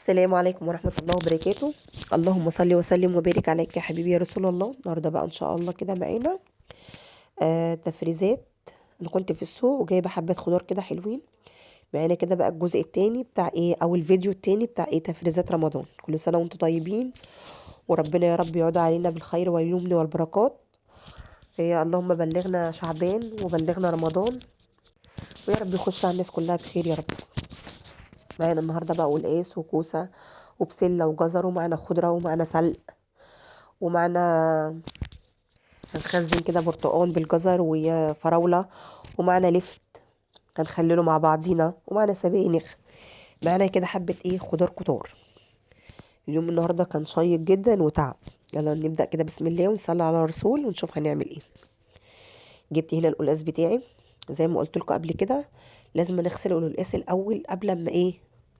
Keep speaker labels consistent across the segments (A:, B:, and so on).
A: السلام عليكم ورحمة الله وبركاته. اللهم صل وسلم وبارك عليك يا حبيبي يا رسول الله. النهارده بقى ان شاء الله كده معانا تفريزات. انا كنت في السوق وجايبه حبة خضار كده حلوين. معانا كده بقى الجزء التاني بتاع ايه او الفيديو التاني بتاع ايه تفريزات رمضان. كل سنة وانتم طيبين، وربنا يا رب يعود علينا بالخير واليمن والبركات. يا اللهم بلغنا شعبان وبلغنا رمضان، ويا رب يخش على الناس كلها بخير يا رب. معانا النهارده بقى قلقاس وكوسة وبسلة وجزر، ومعانا خضرة ومعانا سلق، ومعانا هنخزن كده برتقال بالجزر وفراولة، ومعانا لفت هنخلله مع بعضينا، ومعانا سبانخ. معانا كده حبة ايه خضار كتار. اليوم النهاردة كان شيق جدا وتعب. يلا نبدأ كده بسم الله ونصلي على الرسول ونشوف هنعمل ايه. جبت هنا القلقاس بتاعي زي ما قلت لكم قبل كده. لازم نغسل القلقاس الاول قبل ما ايه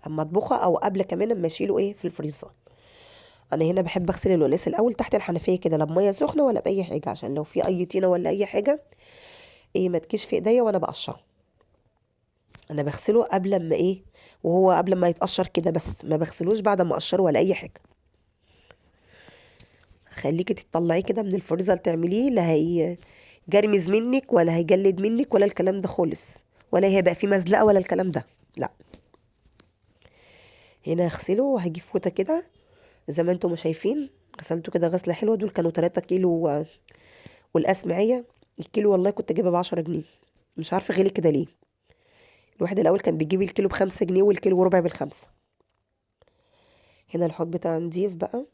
A: اما اطبخه، او قبل كمان اما اشيله ايه في الفريزر. انا هنا بحب اغسل القلقاس الاول تحت الحنفيه كده، لا بميه سخنه ولا باي حاجه، عشان لو في اي طينه ولا اي حاجه ايه ما تجيش في ايديا وانا بقشره. انا بغسله قبل ما ايه، وهو قبل ما يتقشر كده بس، ما بغسلوش بعد ما اقشره ولا اي حاجه. خليكي تطلعيه كده من الفريزر تعمليه، لا هي جرمز منك ولا هيجلد منك ولا الكلام ده خالص، ولا هيبقى فيه مزلقه ولا الكلام ده، لا. هنا هغسله وهجيب فوطه كده زي ما انتم ما شايفين. غسلته كده غسله حلوه. دول كانوا 3 كيلو والقاس معايا. الكيلو والله كنت جايبه ب10 جنيه، مش عارفه غلي كده ليه. الواحد الاول كان بيجيب الكيلو ب5 جنيه والكيلو وربع بالخمسة. هنا الحوض بتاع نضيف بقى.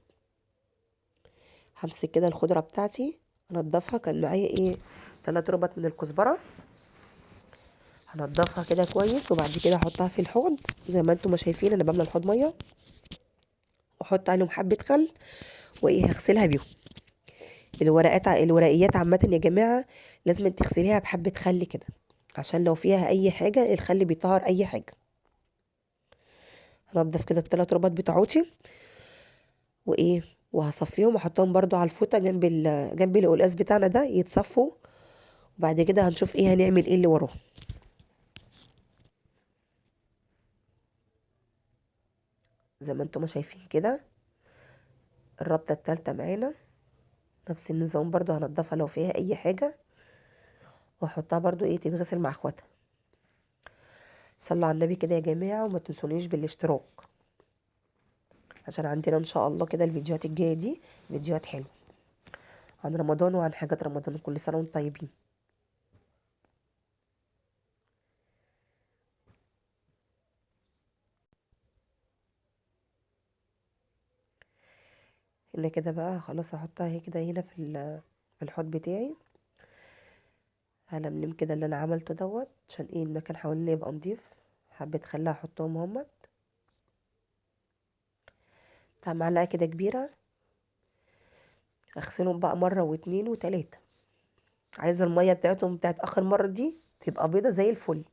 A: همسك كده الخضره بتاعتي انضفها. كان معايا ايه 3 ربط من الكزبره. هنضفها كده كويس، وبعد كده احطها في الحوض زي ما انتم ما شايفين. انا بملى الحوض ميه واحط عليهم حبه خل، وايه هغسلها بيهم. الورقيات عامه يا جماعه لازم تغسليها بحبه خل كده، عشان لو فيها اي حاجه الخل بيطهر اي حاجه. هنضف كده ال3 رباط بتاعوتي وايه، وهصفيهم واحطهم برضو على الفوطه جنب القلقاس بتاعنا ده يتصفوا. وبعد كده هنشوف ايه هنعمل ايه اللي وراه. زي ما انتم شايفين كده الربطه التالتة معانا نفس النظام برضو. هنضفها لو فيها اي حاجه، واحطها برضو ايه تتغسل مع اخواتها. صلوا على النبي كده يا جماعه، وما تنسونيش بالاشتراك، عشان عندنا ان شاء الله كده الفيديوهات الجايه دي فيديوهات حلوه عن رمضان وعن حاجات رمضان. كل سنه وانتم طيبين. هنا كده بقى خلاص هحطها هي كده هنا في الحوض بتاعي. هلملم كده اللي انا عملته دوت، عشان ايه المكان حوالينا يبقى نضيف. حبيت خليها احطهم همت بتاع معلقه كده كبيره. اغسلهم بقى مره واتنين وتلاته. عايزه الميه بتاعتهم بتاعت اخر مره دي تبقى بيضه زي الفل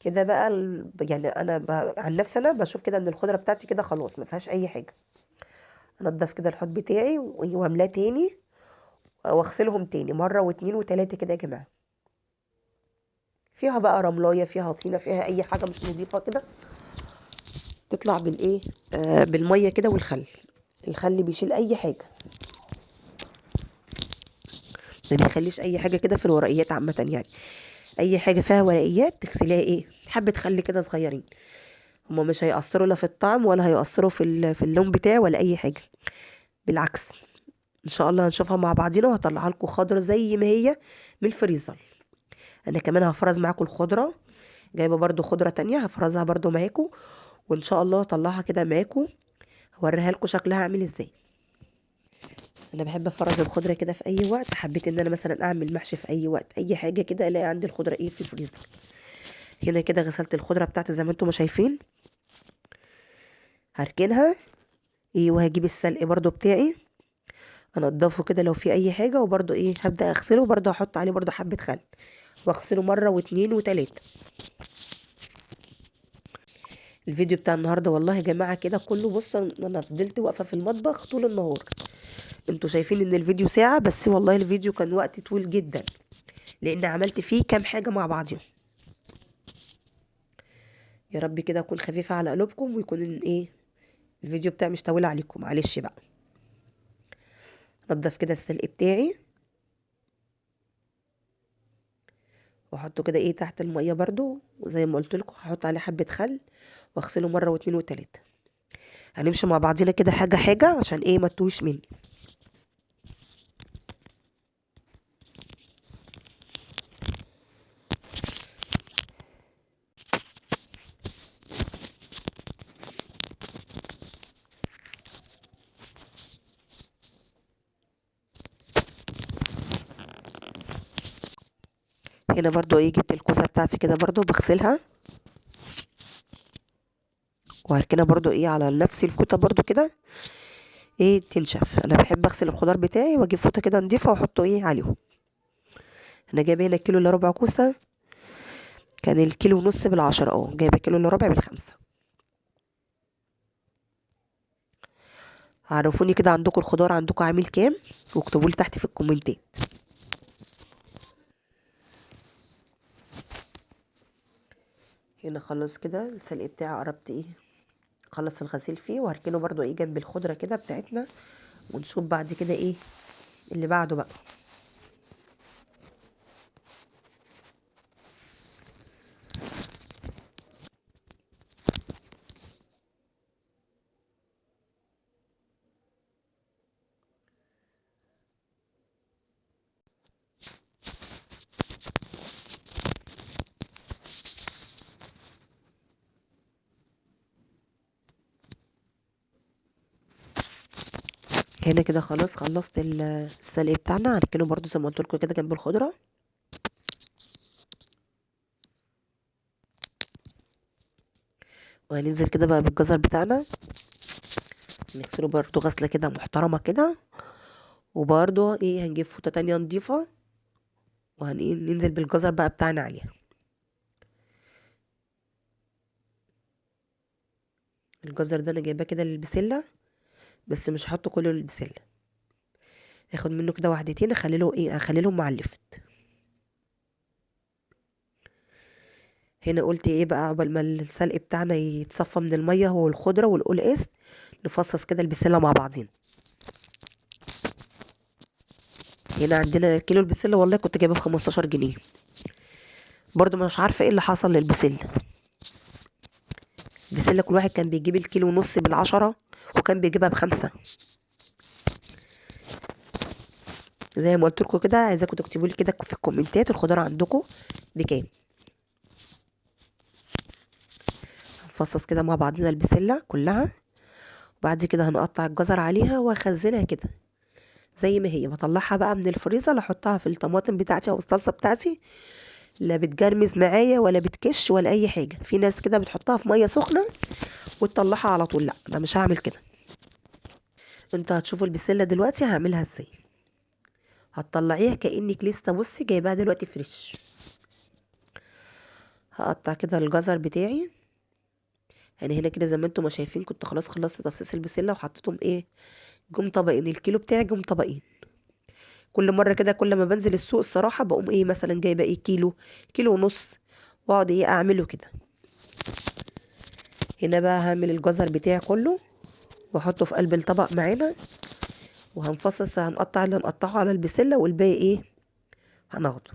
A: كده بقى. يعني انا عن نفسي انا بشوف كده ان الخضره بتاعتي كده خلاص ما فيهاش اي حاجه. انضف كده الحوض بتاعي واملاه تاني، واغسلهم تاني مره واتنين وتلاته كده يا جماعه. فيها بقى رملايه، فيها طينه، فيها اي حاجه مش نظيفه كده تطلع بالايه بالميه كده والخل. الخل بيشيل اي حاجه، ما بيخليش اي حاجه كده في الورقيات عامه يعني. اي حاجه فيها ورقيات تغسليها ايه حبه خل كده صغيرين. هما مش هيأثروا لا في الطعم ولا هيأثروا في اللون بتاعه ولا اي حاجه، بالعكس. ان شاء الله هنشوفها مع بعضينا وهطلعها لكم خضره زي ما هي من الفريزر. انا كمان هفرز معاكم الخضره. جايبه برضو خضره تانية هفرزها برضو معاكم، وان شاء الله هطلعها كده معاكم هوريها لكم شكلها عامل ازاي. انا بحب افرز الخضره كده في اي وقت. حبيت ان انا مثلا اعمل محشي في اي وقت، اي حاجه كده الاقي عندي الخضره ايه في الفريزر. هنا كده غسلت الخضره بتاعتي زي ما انتم ما شايفين. هركنها ايه، وهجيب السلق برضو بتاعي انضفه كده لو في اي حاجه، وبرضو ايه هبدا اغسله، وبرضو هحط عليه برضو حبه خل واغسله مره واتنين وتلاته. الفيديو بتاع النهارده والله يا جماعه كده كله، بصوا انا فضلت واقفه في المطبخ طول النهار. انتوا شايفين ان الفيديو ساعه بس، والله الفيديو كان وقت طويل جدا لان عملت فيه كام حاجه مع بعضهم. يا رب كده اكون خفيفه على قلوبكم، ويكون ايه الفيديو بتاعي مش طويل عليكم، معلش بقى. نضف كده السلق بتاعي واحطه كده ايه تحت الميه برضو، وزي ما قلت لكم هحط عليه حبه خل واغسله مره واتنين وتلاته. هنمشي مع بعضينا كده حاجه حاجه عشان ايه ما تتوهش مني. هنا برضو ايه جبت الكوسه بتاعتي كده برضو بغسلها وهركنها برضو ايه على نفس الفوطه برضو كده ايه تنشف. انا بحب اغسل الخضار بتاعي واجيب فوطه كده نضيفه واحطه ايه عليهم. انا جايبه هنا كيلو الا ربع كوسه، كان الكيلو ونص بالعشرة، جايبه كيلو الا ربع بالخمسة. عرفوني كده عندكم الخضار عندكم عامل كام، واكتبوا لي تحت في الكومنتات. هنا خلاص كده السلق بتاعي قربت ايه خلص الغسيل فيه، وهركنه برضو ايه جنب الخضره كده بتاعتنا، ونشوف بعد كده ايه اللي بعده بقى. هنا كده خلاص خلصت السلق بتاعنا، هركنه برضو زي ما قلت لكم كده جنب الخضره. وهننزل كده بقى بالجزر بتاعنا، نغسله برضو غسله كده محترمه كده، وبرضو ايه هنجيب فوطه تانية نضيفه وهننزل بالجزر بقى بتاعنا عليها. الجزر ده انا جايباه كده للبسله، بس مش هحطه كله للبسله، هاخد منه كده واحدتين اخليلهم مع اللفت. هنا قلت ايه بقى عقبال ما السلق بتاعنا يتصفى من الميه هو والخضره والقلقاس، نفصص كده البسله مع بعضين. هنا عندنا كيلو البسله والله كنت جايبه ب15 جنيه، برضو مش عارفه ايه اللي حصل للبسله. البسله كل واحد كان بيجيب الكيلو ونص بالعشرة، وكان بيجيبها بخمسة. زي ما قلت لكم كده، عايزاكم تكتبوا لي كده في الكومنتات الخضار عندكم بكام. هنفصص كده مع بعضنا البسله كلها، وبعد كده هنقطع الجزر عليها واخزنها كده زي ما هي، بطلعها بقى من الفريزر احطها في الطماطم بتاعتي او الصلصه بتاعتي، لا بتجرمز معايا ولا بتكش ولا اي حاجه. في ناس كده بتحطها في ميه سخنه وتطلعها على طول، لا انا مش هعمل كده. انتوا هتشوفوا البسله دلوقتي هعملها ازاي. هتطلعيها كانك لسه بصي جايباها دلوقتي فريش. هقطع كده الجزر بتاعي، يعني هنا كده زي ما انتم ما شايفين كنت خلاص خلصت تفصيص البسله وحطيتهم ايه جم طبقين، الكيلو بتاعي جم طبقين. كل مره كده كل ما بنزل السوق الصراحه بقوم ايه مثلا جايبه ايه كيلو، كيلو ونص، واقعد ايه اعمله كده. هنا بقى هعمل الجزر بتاعي كله واحطه في قلب الطبق معانا، وهنفصص هنقطع اللي هنقطعه على البسله والباقي ايه هناخده.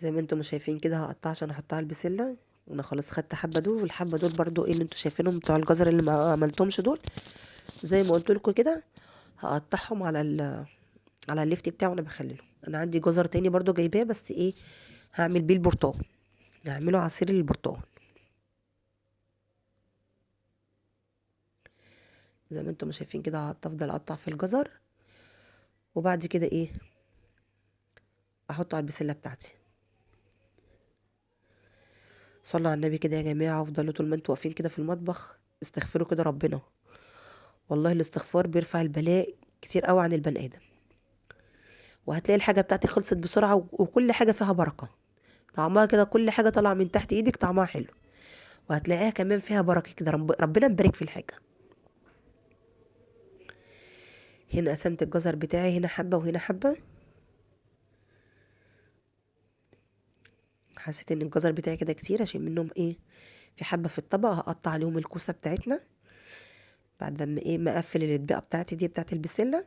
A: زي ما انتم شايفين كده هقطع عشان احطها على البسله. وانا خلاص خدت حبه دول، والحبه دول برضو ايه اللي انتم شايفينهم بتوع الجزر اللي ما عملتهمش دول، زي ما قلت لكم كده هقطعهم على على الليفت بتاعه وانا بخلله. انا عندي جزر تاني برضو جايباه بس ايه هعمل بيه البرتقال، هعمله عصير البرتقال. زي ما انتم شايفين كده هفضل اقطع في الجزر، وبعد كده ايه احطه على البسله بتاعتي. صلوا على النبي كده يا جماعه، افضلوا طول ما انتوا واقفين كده في المطبخ استغفروا كده ربنا، والله الاستغفار بيرفع البلاء كتير قوي عن البني ادم. وهتلاقي الحاجه بتاعتك خلصت بسرعه وكل حاجه فيها بركه، طعمها كده كل حاجه طالعه من تحت ايدك طعمها حلو. وهتلاقيها كمان فيها بركة كده، ربنا مبارك في الحاجة. هنا قسمت الجزر بتاعي، هنا حبة وهنا حبة. حسيت ان الجزر بتاعي كده كتير، اشيل منهم ايه في حبة في الطبق. هقطع عليهم الكوسة بتاعتنا بعد ما ايه ما اقفل الاطباقة بتاعتي دي بتاعت البسلة.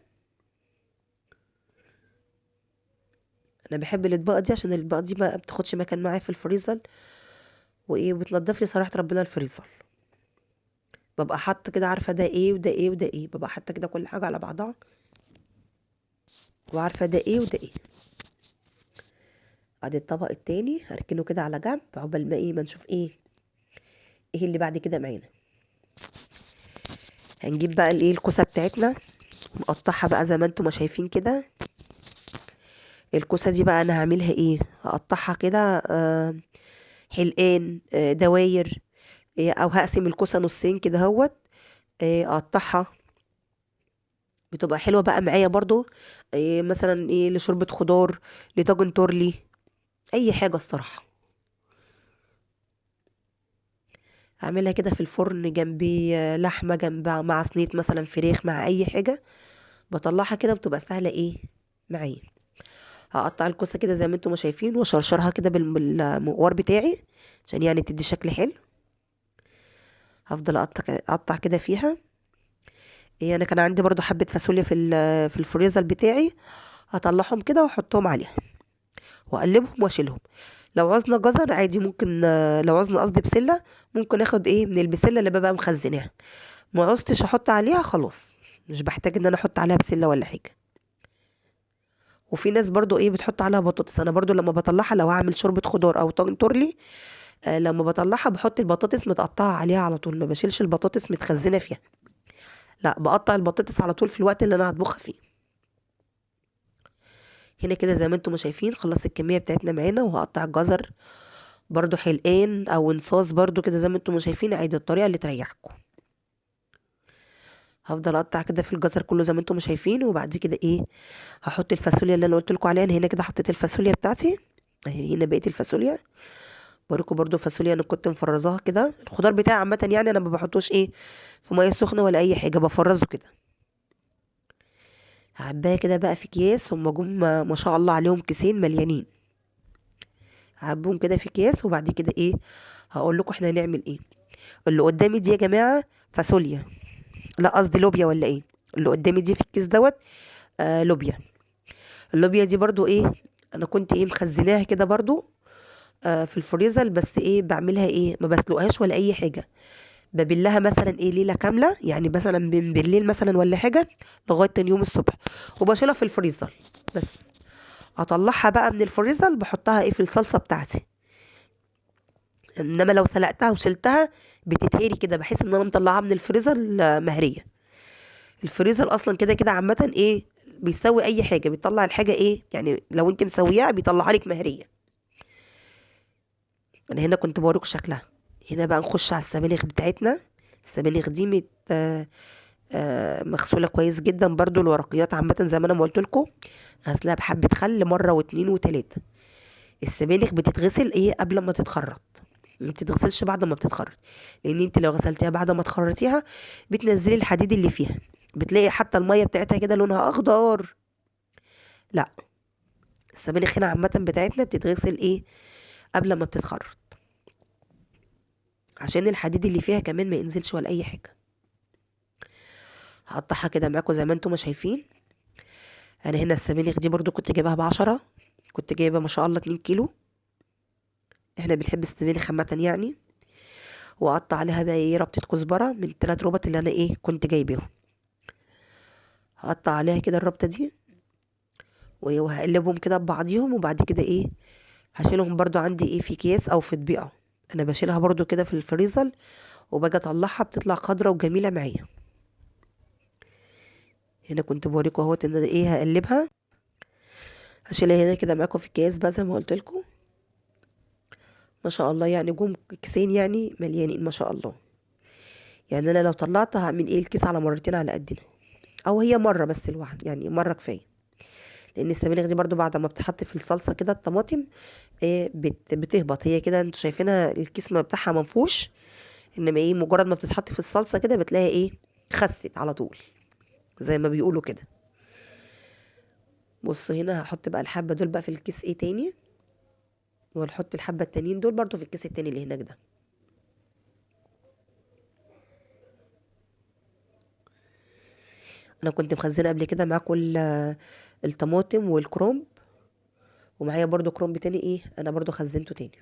A: انا بحب الاطباقة دي عشان الاطباقة دي ما بتاخدش مكان معايا في الفريزر، وايه بتنضف لي صراحة ربنا الفريزر. ببقى حاطة كده عارفة ده ايه وده ايه وده ايه، ببقى حاطة كده كل حاجة على بعضها وعارفة ده ايه وده ايه. ادي الطبق التاني هركنه كده على جنب عقبال ما ايه ما نشوف ايه اللي بعد كده معانا. هنجيب بقى الايه الكوسه بتاعتنا ونقطعها بقى زي ما انتم ما شايفين كده. الكوسه دي بقى انا هعملها ايه، هقطعها كده حلقان دواير، او هقسم الكوسه نصين كده اهوت. اقطعها بتبقى حلوه بقى معايا برضو. مثلا ايه لشوربه خضار، لطاجن تورلي، اي حاجه الصراحه. اعملها كده في الفرن جنبي لحمه جنب مع صينيه مثلا فراخ مع اي حاجه. بطلعها كده بتبقى سهله ايه معايا. هقطع الكوسه كده زي ما انتم ما شايفين واشرشرها كده بالمقوار بتاعي عشان يعني تدي شكل حلو. هفضل اقطع كده فيها. إيه انا كان عندي برضو حبه فاصوليا في الفريزر بتاعي. هطلعهم كده واحطهم عليها واقلبهم واشيلهم. لو عوزنا جزر عادي ممكن، لو عوزنا قصدي بسله ممكن اخد ايه من البسله اللي ببقى مخزناها. ما عوزتش احط عليها خلاص، مش بحتاج ان انا احط عليها بسله ولا حاجه. وفي ناس برضو ايه بتحط عليها بطاطس. انا برضو لما بطلعها لو هعمل شوربه خضار او طاجن تورلي، لما بطلعها بحط البطاطس متقطعه عليها على طول، ما بشيلش البطاطس متخزنه فيها. لا بقطع البطاطس على طول في الوقت اللي انا هطبخها فيه. هنا كده زي ما انتم ما شايفين خلصت الكميه بتاعتنا معانا. وهقطع الجزر برضو حلقان او انصاص برضو كده زي ما انتم ما شايفين، عادي الطريقه اللي تريحكم. هفضل اقطع كده في الجزر كله زي ما انتم شايفين. وبعد كده ايه هحط الفاصوليا اللي انا قلت لكم عليها. أنا هنا كده حطيت الفاصوليا بتاعتي اهي، هنا بقيت الفاصوليا. بوريكم برضو فاصوليا انا كنت مفرزاها كده. الخضار بتاعي عامه يعني انا ما بحطوش ايه في ميه سخنه ولا اي حاجه، بفرزه كده. هعباها كده بقى في اكياس. هم جم ما شاء الله عليهم كيسين مليانين. هعبهم كده في اكياس. وبعد كده ايه هقول لكم احنا هنعمل ايه. اللي قدامي دي يا جماعه فاصوليا، لا قصدي لوبيا ولا ايه. اللي قدامي دي في الكيس دوت لوبيا. اللوبيا دي برضو ايه انا كنت ايه مخزناها كده برضو في الفريزر. بس ايه بعملها ايه ما بسلقهاش ولا اي حاجه. ببلها مثلا ايه ليله كامله، يعني مثلا من بالليل مثلا ولا حاجه لغايه تاني يوم الصبح. وبشيلها في الفريزر بس. اطلعها بقى من الفريزر بحطها ايه في الصلصه بتاعتي. انما لو سلقتها وشلتها بتتهري كده، بحس ان انا مطلعها من الفريزر مهريه. الفريزر اصلا كده كده عامه ايه بيسوي اي حاجه، بيطلع الحاجه ايه يعني لو انت مسويها بيطلعها لك مهريه. انا هنا كنت بوريك شكلها. هنا بقى نخش على السبانخ بتاعتنا. السبانخ دي مغسوله كويس جدا برضو. الورقيات عامه زي ما انا ما قلت لكم غسلها بحبه خل مره واتنين وتلاته. السبانخ بتتغسل ايه قبل ما تتخرط، ما بتتغسلش بعد ما بتتخرط. لان انت لو غسلتيها بعد ما تخرطيها بتنزلي الحديد اللي فيها، بتلاقي حتى الميه بتاعتها كده لونها اخضر. لا السبانخ هنا عامه بتاعتنا بتتغسل ايه قبل ما بتتخرط، عشان الحديد اللي فيها كمان ما ينزلش ولا اي حاجه. هقطعها كده معاكم زي ما انتم ما شايفين. انا هنا السبانخ دي برضو كنت جايبها ب10. كنت جايبه ما شاء الله 2 كيلو. احنا بنحب السبانخ عامه يعني. واقطع عليها بقى ايه ربطه كزبره من ال3 ربط اللي انا ايه كنت جايباهم. هقطع عليها كده الربطه دي وهقلبهم كده ببعضيهم. وبعد كده ايه هشيلهم برضو عندي ايه في اكياس او في طبيعه. انا بشيلها برضو كده في الفريزر وباجي اطلعها بتطلع خضرة وجميله معايا. هنا كنت بوريكم اهوت ان انا ايه هقلبها. هشيلها هنا كده معاكم في الكياس بقى زي ما قلت لكم. ما شاء الله يعني جم كيسين يعني مليانين ما شاء الله. يعني انا لو طلعت هعمل ايه الكيس على مرتين على قدنا، او هي مره بس الواحد يعني مره كفايه. لان السبانخ دي برضو بعد ما بتحط في الصلصه كده الطماطم إيه بتهبط هي كده. انتوا شايفينها الكيس ما بتاعها منفوش انما ايه مجرد ما بتتحط في الصلصه كده بتلاقي ايه خست على طول زي ما بيقولوا كده. بص هنا هحط بقى الحبه دول بقى في الكيس ايه تاني، وهنحط الحبه التانيين دول برضو في الكيس التاني اللي هناك ده. انا كنت مخزنه قبل كده معاكم الطماطم والكرنب، ومعايا برضو كرنب تاني ايه انا برضو خزنته تاني.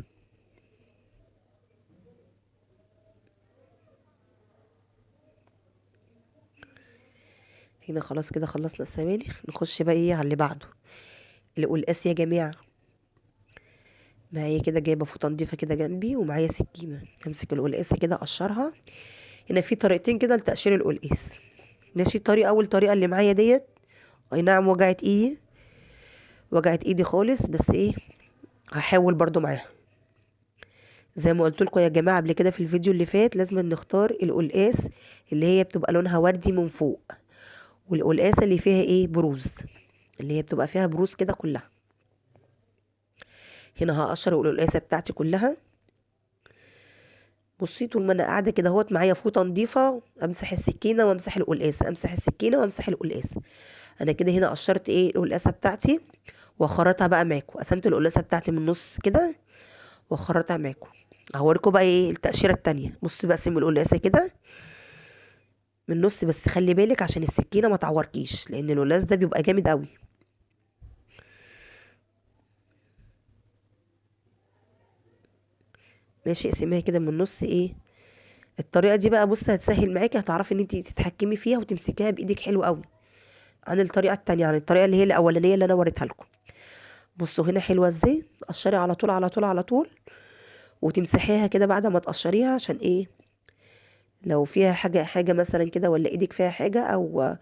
A: هنا خلاص كده خلصنا السبانخ، نخش بقى ايه على اللي بعده. القلقاس يا جماعه، معايا كده جايبه فوطه نضيفه كده جنبي، ومعايا سكينه امسك القلقاسه كده اقشرها. هنا في طريقتين كده لتقشير القلقاس. ماشي، اول طريقه اللي معايا ديت، اي نعم وجعت ايدي، وجعت ايدي خالص، بس ايه هحاول برضو معاها. زي ما قلت لكم يا جماعه قبل كده في الفيديو اللي فات، لازم نختار القلقاس اللي هي بتبقى لونها وردي من فوق، والقلقاسه اللي فيها ايه بروز، اللي هي بتبقى فيها بروز كده كلها. هنا هقشر القلقاسه بتاعتي كلها. بصي طول ما انا قاعده كده اهوت معايا فوطه نضيفه، امسح السكينه وامسح القلقاسه، امسح السكينه وامسح القلقاسه. انا كده هنا قشرت ايه القلقاسه بتاعتي، واخرطها بقى معاكم. قسمت القلقاسه بتاعتي من النص كده واخرطها معاكم. هوريكم بقى ايه التقشيره التانية. بصي بقسم القلقاسه كده من النص، بس خلي بالك عشان السكينه ما تعوركيش، لان القلقاس ده بيبقى جامد قوي. ماشي، اقسميها كده من النص ايه. الطريقه دي بقى بصي هتسهل معاكي، هتعرفي ان انت تتحكمي فيها وتمسكيها بايدك حلو قوي، عن الطريقه التانية، عن الطريقه اللي هي الاولانيه اللي انا وريتها لكم. بصوا هنا حلوه ازاي، تقشري على طول على طول على طول، وتمسحيها كده بعد ما تقشريها. عشان ايه؟ لو فيها حاجه مثلا كده، ولا ايدك فيها حاجه، او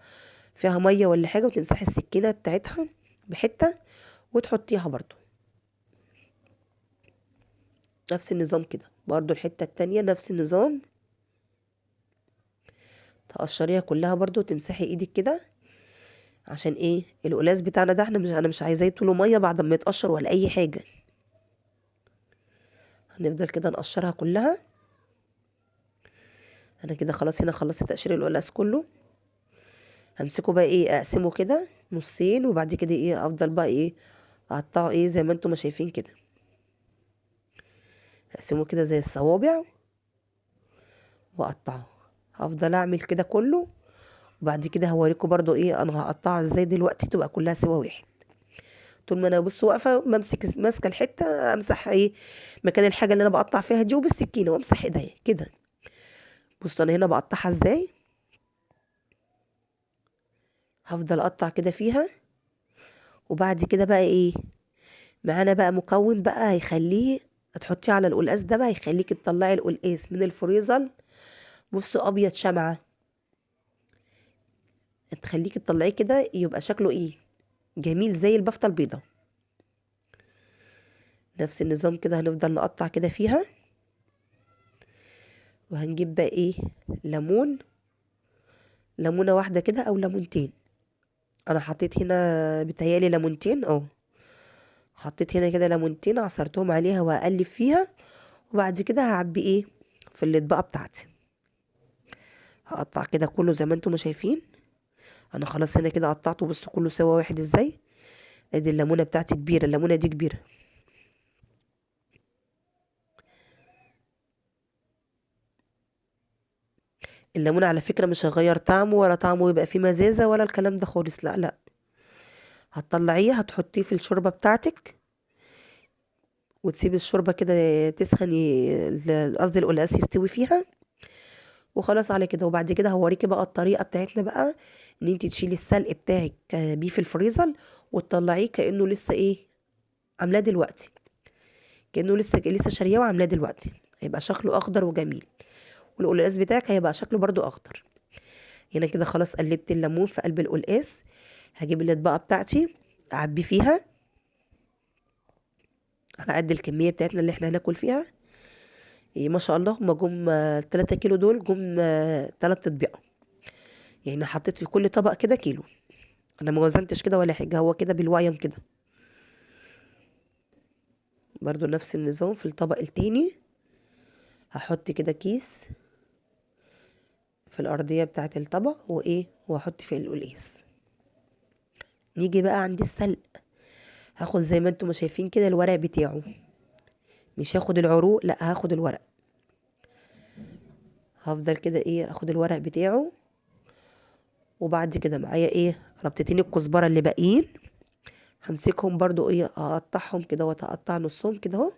A: فيها ميه ولا حاجه، وتمسحي السكينه بتاعتها بحته وتحطيها برضو. نفس النظام كده برضو الحته التانية، نفس النظام، تقشريها كلها برضو وتمسحي ايدك كده. عشان ايه؟ القلاص بتاعنا ده انا مش عايزاه طوله ميه بعد ما يتقشر ولا اي حاجه. هنفضل كده نقشرها كلها. انا كده خلاص هنا خلصت تقشير القلاص كله. همسكه بقى ايه اقسمه كده نصين، وبعد كده ايه افضل بقى ايه اقطعه ايه زي ما انتم ما شايفين كده. اقسمه كده زي الصوابع واقطعه. هفضل اعمل كده كله، وبعد كده هوريكم برضو ايه انا هقطعها ازاي دلوقتي تبقى كلها سوا واحد. طول ما انا بص واقفه ماسكه الحته، امسح ايه مكان الحاجه اللي انا بقطع فيها دي وبالسكينه، وامسح ايديا كده. بصوا انا هنا بقطعها ازاي. هفضل اقطع كده فيها، وبعد كده بقى ايه معانا بقى مكون بقى هيخليه تحطيه على القلقاس ده بقى، يخليك تطلعي القلقاس من الفريزر. بصوا ابيض شمعة، تخليك تطلعيه كده يبقى شكله ايه جميل زي البفتة البيضة. نفس النظام كده هنفضل نقطع كده فيها. وهنجيب بقى ايه ليمون، ليمونة واحدة كده او ليمونتين. انا حطيت هنا بتهيالي ليمونتين، حطيت هنا كده ليمونتين عصرتهم عليها وهقلب فيها. وبعد كده هعبي ايه في الاطباقة بتاعتي. هقطع كده كله زي ما انتم ما شايفين. انا خلاص هنا كده قطعته، بصوا كله سوا واحد ازاي. ادي الليمونه بتاعتي كبيره، الليمونه دي كبيره. الليمون على فكره مش هيغير طعمه، ولا طعمه يبقى فيه مزازه ولا الكلام ده خالص، لا لا. هتطلعيه هتحطيه في الشوربه بتاعتك، وتسيبي الشوربه كده تسخن، قصدي القلقاس يستوي فيها. وخلاص على كده. وبعد كده هوريكي بقى الطريقه بتاعتنا بقى، ان انت تشيلي السلق بتاعك بيه في الفريزر، وتطلعيه كانه لسه ايه عاملاه دلوقتي، كانه لسه شارياه وعاملاه دلوقتي. هيبقى شكله اخضر وجميل، والقلقاس بتاعك هيبقى شكله برضو اخضر. هنا كده خلاص قلبت الليمون في قلب القلقاس. هجيب الاطباقه بتاعتي اعبي فيها على قد الكميه بتاعتنا اللي احنا هناكل فيها. إيه ما شاء الله هما جم 3 كيلو، دول جم 3 اطباق. يعني حطيت في كل طبق كده كيلو. انا ما وزنتش كده ولا حاجه، هو كده بالويم كده. برضو نفس النظام في الطبق التاني. هحط كده كيس في الارضيه بتاعه الطبق واحط فيه القلقاس. نيجي بقى عند السلق. هاخد زي ما انتم شايفين كده الورق بتاعه، مش هاخد العروق، لا هاخد الورق. هفضل كده اخد الورق بتاعه. وبعد كده معايا ربطتين الكزبره اللي باقيين، همسكهم برضو اقطعهم كده واتقطع نصهم كده اهو،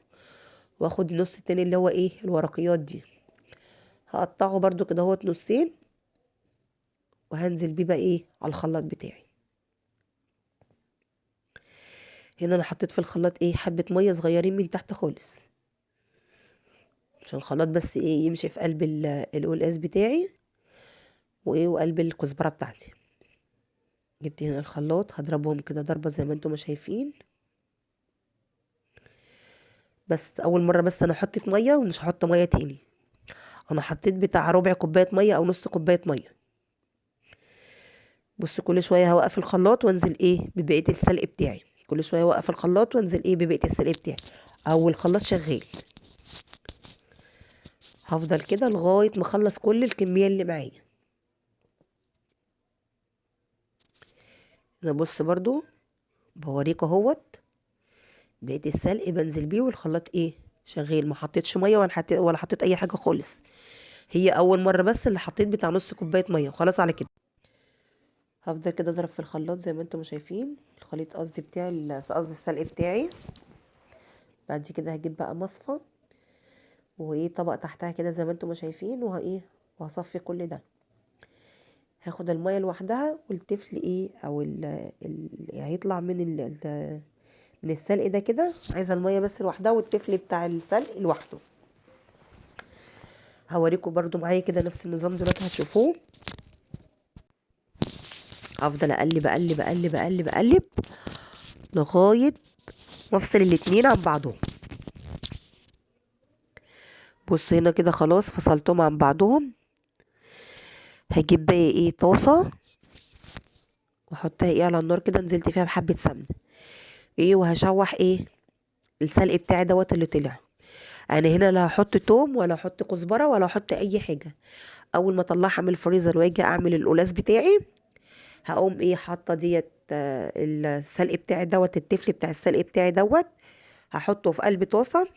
A: واخد النص التاني اللي هو الورقيات دي، هقطعه برضو كده اهوت نصين، وهنزل بيه بقى على الخلاط بتاعي. هنا انا حطيت في الخلاط حبه ميه صغيرين من تحت خالص، عشان الخلاط بس يمشي في قلب القلقاس بتاعي وقلب الكزبره بتاعتي. جبت هنا الخلاط، هضربهم كده ضربه زي ما انتم شايفين. بس اول مره بس انا حطيت ميه ومش هحط ميه تاني، انا حطيت بتاع ربع كوبايه ميه او نص كوبايه ميه. بص كل شويه هوقف الخلاط وانزل ببقيه السلق بتاعي، كل شويه اوقف الخلاط وانزل ببقيه السلق بتاعي او الخلاط شغال. هفضل كده لغايه ما اخلص كل الكميه اللي معايا. انا بص برضو بوريك اهوت بقيه السلق بنزل بيه والخلاط شغال، ما حطيتش ميه ولا حطيت اي حاجه خالص. هي اول مره بس اللي حطيت بتاع نص كوبايه ميه وخلاص على كده. هفضل كده اضرب في الخلاط زي ما انتم شايفين، الخليط قصدي بتاعي قصدي السلق بتاعي. بعد كده هجيب بقى مصفى طبق تحتها كده زي ما انتم شايفين، وهصفي كل ده. هاخد الميه لوحدها والتفل او هيطلع من السلق ده كده، عايزه الميه بس لوحدها والتفل بتاع السلق لوحده. هوريكم برضو معايا كده نفس النظام دلوقتي هتشوفوه. هفضل اقلب اقلب اقلب اقلب اقلب لغايه ما افصل الاتنين عن بعضهم. بص هنا كده خلاص فصلتهم عن بعضهم. هجيب بقى طاسه واحطها على النار كده، نزلت فيها بحبه سمنه وهشوح السلق بتاعي دوت اللي طلع. انا هنا لا هحط توم ولا هحط كزبره ولا هحط اي حاجه. اول ما اطلعها من الفريزر واجي اعمل القلاص بتاعي، هقوم حاطه ديت السلق بتاعي دوت، التفل بتاع السلق بتاعي دوت، هحطه في قلب طاسه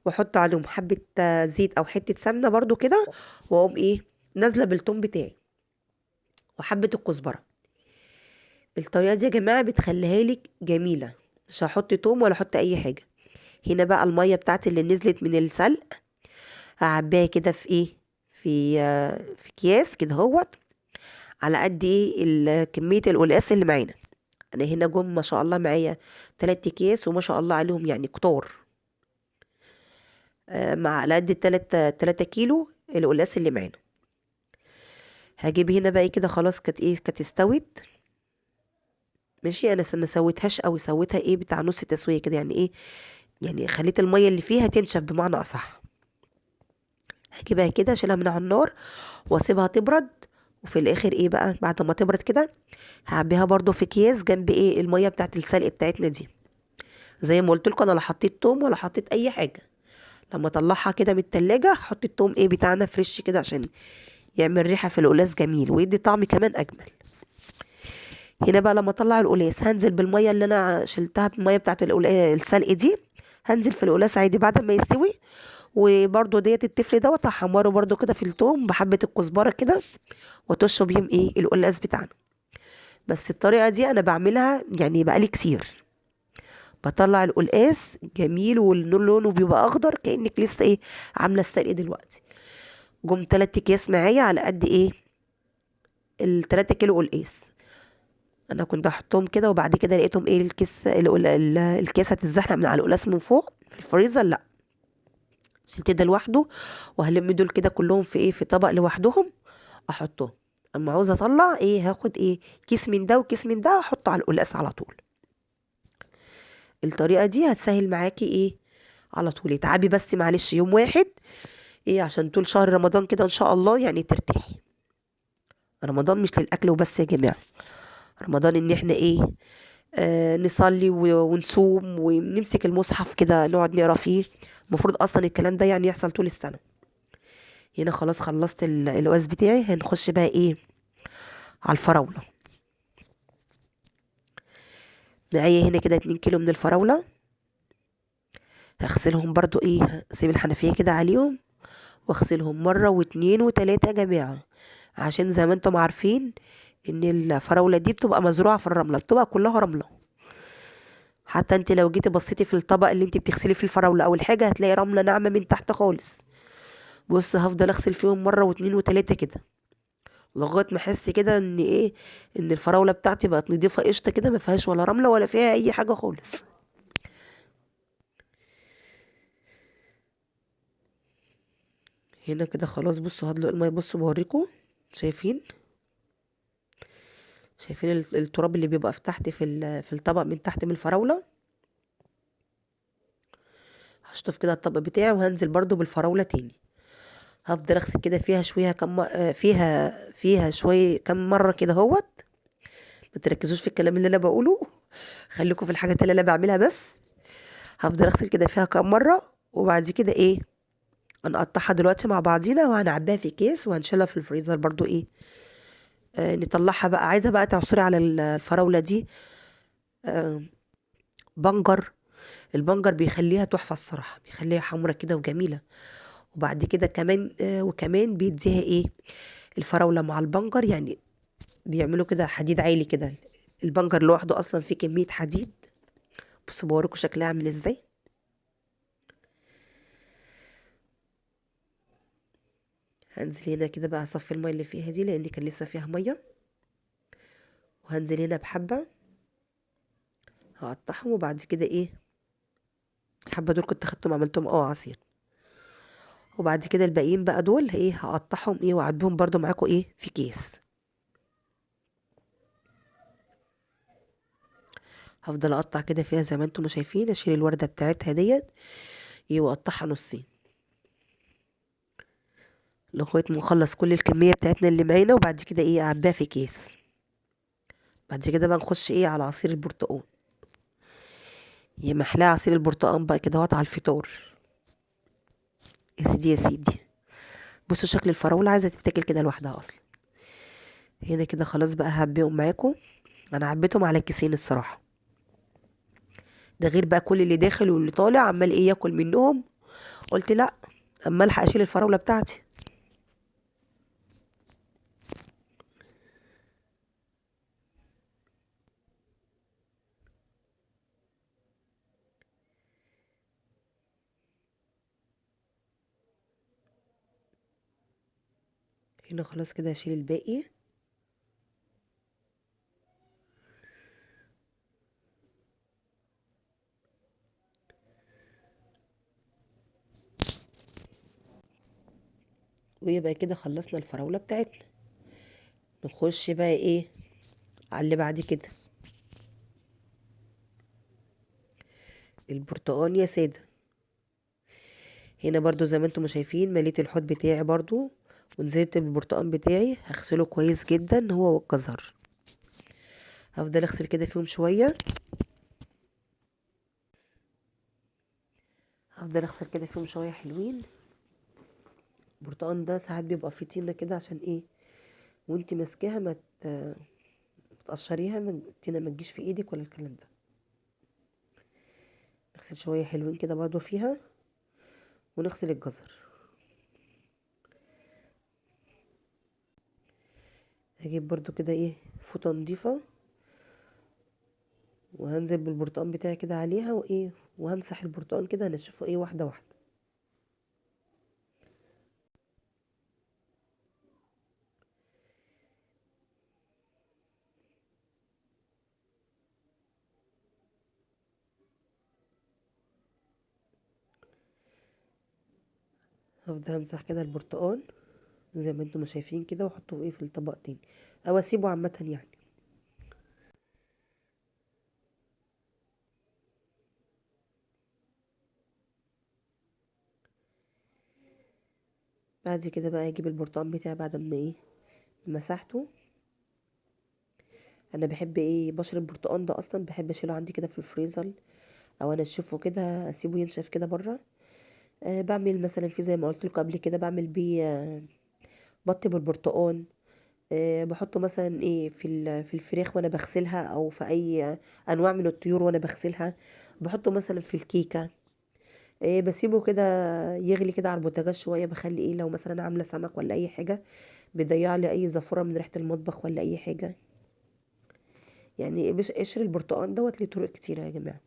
A: واحط عليهم حبه زيت او حته سمنه برضو كده، واقوم نازله بالثوم بتاعي وحبه الكزبره. الطريقه دي يا جماعه بتخليها لك جميله، مش هحط توم ولا احط اي حاجه. هنا بقى الميه بتاعتي اللي نزلت من السلق هعبيها كده في في اكياس كده اهوت، على قد كميه القلقاس اللي معانا. انا هنا جم ما شاء الله معايا 3 اكياس وما شاء الله عليهم يعني كتار، مع على قد 3 كيلو القلقاس اللي معانا. هجيب هنا بقى كده خلاص كانت كانت استوت. ماشي انا ما سويتهاش قوي، سويتها بتاع نص تسويه كده، يعني يعني خليت الميه اللي فيها تنشف بمعنى اصح. هجيبها كده اشيلها من على النار واسيبها تبرد، وفي الاخر بقى بعد ما تبرد كده هعبيها برضو في اكياس جنب الميه بتاعت السلق بتاعتنا دي. زي ما قلت لكم انا لا حطيت توم ولا حطيت اي حاجه. لما اطلعها كده من التلاجة هحط التوم بتاعنا فريش كده عشان يعمل ريحه في القلاص جميل ويدي طعم كمان اجمل. هنا بقى لما اطلع القلاص هنزل بالميه اللي انا شلتها بالميه بتاعت السلق دي، هنزل في القلاص عادي بعد ما يستوي. وبرده ديت التفل دوت هحمره برده كده في التوم بحبه الكزبره كده، وتشرب بيهم القلاص بتاعنا. بس الطريقه دي انا بعملها يعني بقالي كتير. بطلع القلقاس جميل واللونه بيبقى اخضر كانك لسه عامله السلق دلوقتي. جم 3 اكياس معايا على قد ال3 كيلو قلقاس. انا كنت احطهم كده وبعد كده لقيتهم الكيس هتتزحلق من على القلاص من فوق في الفريزر، لا شلت ده لوحده وهلم دول كده كلهم في في طبق لوحدهم احطهم. اما عاوزه اطلع هاخد كيس من ده وكيس من ده احطه على القلقاس على طول. الطريقه دي هتسهل معاكي على طول. اتعبي بس معلش يوم واحد عشان طول شهر رمضان كده ان شاء الله يعني ترتاحي. رمضان مش للاكل وبس يا جماعه، رمضان ان احنا نصلي ونصوم ونمسك المصحف كده نقعد نقرا فيه. المفروض اصلا الكلام ده يعني يحصل طول السنه. هنا خلاص خلصت القواس بتاعي. هنخش بقى ايه على الفراولة. معايا هنا كده 2 كيلو من الفراولة. هغسلهم برضو ايه، هسيب الحنفية كده عليهم واغسلهم مرة واتنين وتلاتة يا جماعة، عشان زي ما انتم عارفين ان الفراولة دي بتبقى مزروعة في الرملة، بتبقى كلها رملة. حتى انت لو جيتي بصيتي في الطبق اللي انت بتغسلي فيه الفراولة او الحاجة، هتلاقي رملة ناعمة من تحت خالص. بص هفضل اغسل فيهم مرة واتنين وتلاتة كده لغايه ما احس كده ان ايه، ان الفراوله بتاعتي بقت نضيفه قشطه كده، ما فيهاش ولا رمله ولا فيها اي حاجه خالص. هنا كده خلاص. بصوا هدلق الميه، بصوا بوريكم. شايفين؟ شايفين التراب اللي بيبقى في تحت في الطبق من تحت من الفراوله. هشطف كده الطبق بتاعي وهنزل برضو بالفراوله تاني. هفضل اغسل كده فيها شويه فيها شويه كم مره كده اهوت. ما تركزوش في الكلام اللي انا بقوله، خليكم في الحاجات اللي انا بعملها بس. هفضل اغسل كده فيها كم مره، وبعد كده ايه، هنقطعها دلوقتي مع بعضينا وهنعبيها في كيس وهنشيلها في الفريزر برضو ايه. نطلعها بقى. عايزه بقى تعصري على الفراوله دي آه بنجر. البنجر بيخليها تحفه الصراحه، بيخليها حمرا كده وجميله. وبعد كده كمان وكمان بيديها ايه، الفراوله مع البنجر يعني بيعملوا كده حديد عالي كده. البنجر لوحده اصلا فيه كميه حديد. بصوا بوريكم شكلها عامل ازاي. هنزل هنا كده بقى اصفي الميه اللي فيها دي لان كان لسه فيها ميه. وهنزل هنا بحبه هقطعهم، وبعد كده ايه، الحبه دول كنت خدتهم عملتهم عصير. وبعد كده الباقيين بقى دول ايه هقطعهم ايه واعبيهم برضو معاكم ايه في كيس. هفضل اقطع كده فيها زي ما انتم شايفين. اشيل الورده بتاعتها ديت ايه واقطعها نصين لغايه ما نخلص كل الكميه بتاعتنا اللي معانا. وبعد كده ايه اعبيها في كيس. بعد كده بقى نخش ايه على عصير البرتقال. يا محلاه عصير البرتقال بقى كده على الفطار. يا سيدي يا سيدي. بصوا شكل الفراوله عايزه تتاكل كده لوحدها اصلا. هنا كده خلاص بقى هعبيهم معاكم. انا عبيتهم على كيسين الصراحه. ده غير بقى كل اللي داخل واللي طالع عمال ايه ياكل منهم. قلت لا، اما الحق اشيل الفراوله بتاعتي. هنا خلاص كده هشيل الباقي. ويبقى كده خلصنا الفراولة بتاعتنا. نخش بقى ايه على اللي بعد كده. البرتقال يا سادة. هنا برضو زي ما انتم شايفين مليت الحوض بتاعي برضو، ونزلت بالبرتقال بتاعي هغسله كويس جدا هو والجزر. هفضل اغسل كده فيهم شوية. هفضل اغسل كده فيهم شوية حلوين. البرتقال ده ساعات بيبقى فيه طينة كده عشان ايه، وانتي ماسكاها تقشريها من الطينة ما تجيش في ايدك ولا الكلام ده. نغسل شوية حلوين كده برضو فيها. ونغسل الجزر. هجيب برضو كده ايه فوطة نضيفة، وهنزل بالبرتقال بتاعي كده عليها وايه، وهمسح البرتقال كده هنشفه ايه واحدة واحدة. هفضل امسح كده البرتقال زي ما انتم شايفين كده، واحطه ايه في الطبق تاني او اسيبه عامة يعني. بعد كده بقى اجيب البرتقال بتاعي بعد ما ايه مسحته. انا بحب ايه بشر البرتقال ده اصلا بحب اشيله عندي كده في الفريزر، او انا اشوفه كده اسيبه ينشف كده بره. بعمل مثلا فيه زي ما قلت لكم قبل كده، بعمل بيه بط بالبرتقال. بحطه مثلا ايه في الفراخ وانا بغسلها، او في اي انواع من الطيور وانا بغسلها. بحطه مثلا في الكيكه. بسيبه كده يغلي كده على البوتاجاز شويه، بخلي ايه لو مثلا عامله سمك ولا اي حاجه بيضيع لي اي زفره من ريحه المطبخ ولا اي حاجه. يعني قشر البرتقال دوت ليه طرق كتيره يا جماعه،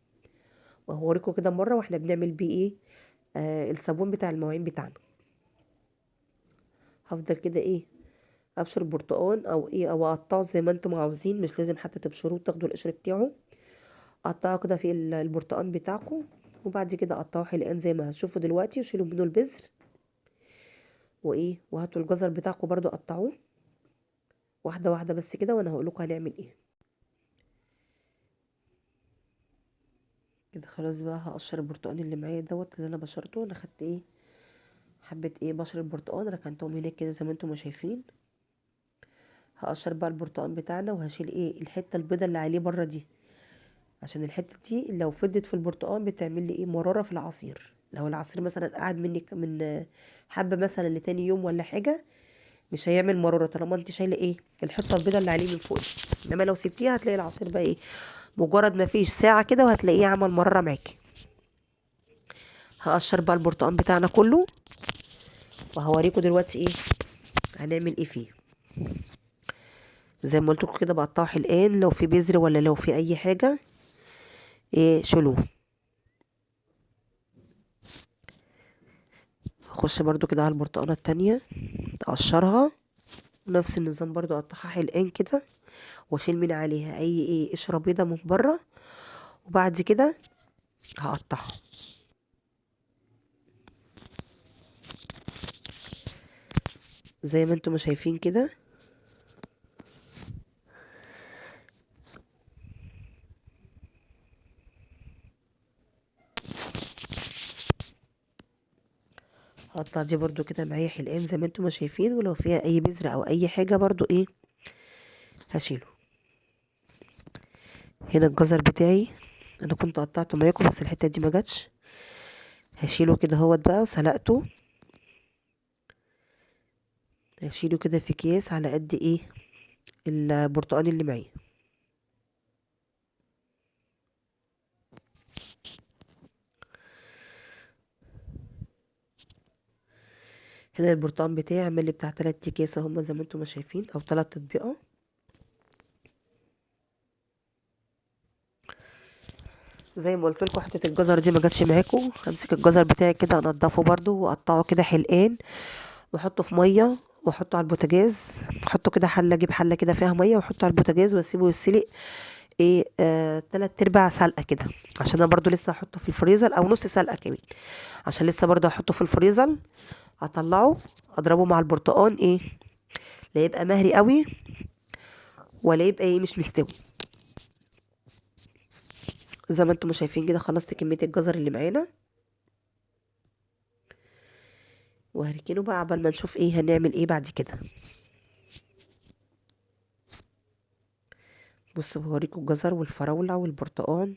A: وهوريكم كده مره واحنا بنعمل بيه ايه. الصابون بتاع المواعين بتاعنا. هفضل كده ايه ابشر البرتقال او ايه، او اقطعه زي ما انتم عاوزين، مش لازم حتى تبشروه وتاخدوا القشر بتاعه. قطعوا كده في البرتقال بتاعكم، وبعد كده قطعوا حلقان زي ما هتشوفوا دلوقتي، وشيلوا منه البذر. وايه، وهاتوا الجزر بتاعكم برضو قطعوه واحده واحده بس كده، وانا هقول لكم هنعمل ايه. كده خلاص بقى هقشر البرتقال اللي معايا دوت اللي انا بشرته. انا خدت ايه حبه ايه بشر البرتقال، ركنتهم هناك كده زي ما انتم ما شايفين. هقشر بقى البرتقال بتاعنا، وهشيل ايه الحته البيضه اللي عليه بره دي، عشان الحته دي لو فضت في البرتقال بتعمل لي ايه مراره في العصير. لو العصير مثلا قعد منك من حبه مثلا لتاني يوم ولا حاجه، مش هيعمل مراره طالما انت شايله ايه الحته البيضاء اللي عليه من فوق دي. انما لو سبتيها هتلاقي العصير بقى ايه مجرد ما فيش ساعه كده وهتلاقيه عمل مراره معاكي. هقشر بقى البرتقال بتاعنا كله، وهوريكم دلوقتي ايه هنعمل ايه فيه. زي ما قلت لكم كده بقطعه حلقان، لو في بذر ولا لو في اي حاجه ايه شيلوه. اخش برضو كده على البرتقانه التانية اقشرها، نفس النظام برضو اقطعها حلقان كده، واشيل من عليها اي ايه قشره بيضه من بره، وبعد كده هقطعها. زي ما انتم شايفين كده. هقطع دي برضو كده معايا حلقان زي ما انتم ما شايفين، ولو فيها اي بذرة او اي حاجة برضو ايه هشيله. هنا الجزر بتاعي انا كنت قطعته معاكم بس الحتة دي ما جاتش، هشيله كده اهوت بقى وسلقته. هشيله كده في اكياس على قد ايه البرتقال اللي معايا. هنا البرتقال بتاعي عمل لي بتاع 3 اكياس هما زي ما انتم ما شايفين، او 3 اطباق. زي ما قلت لكم حته الجزر دي ما جاتش معاكم، همسك الجزر بتاعي كده انضفه برضو واقطعه كده حلقان، واحطه في ميه، واحطه على البوتاجاز. احطه كده حله، اجيب حله كده فيها ميه واحطه على البوتاجاز واسيبه يتسلق ايه 3/4 سلقه كده، عشان انا برضو لسه هحطه في الفريزر، او نص سلقه كمان عشان لسه برضو هحطه في الفريزر. هطلعه اضربه مع البرتقال ايه، لا يبقى مهري قوي ولا يبقى ايه مش مستوي. زي ما انتم شايفين كده خلصت كميه الجزر اللي معانا، وهركنه بقى عبال ما نشوف ايه هنعمل ايه بعد كده. بصوا بوريكم الجزر والفراولة والبرتقال،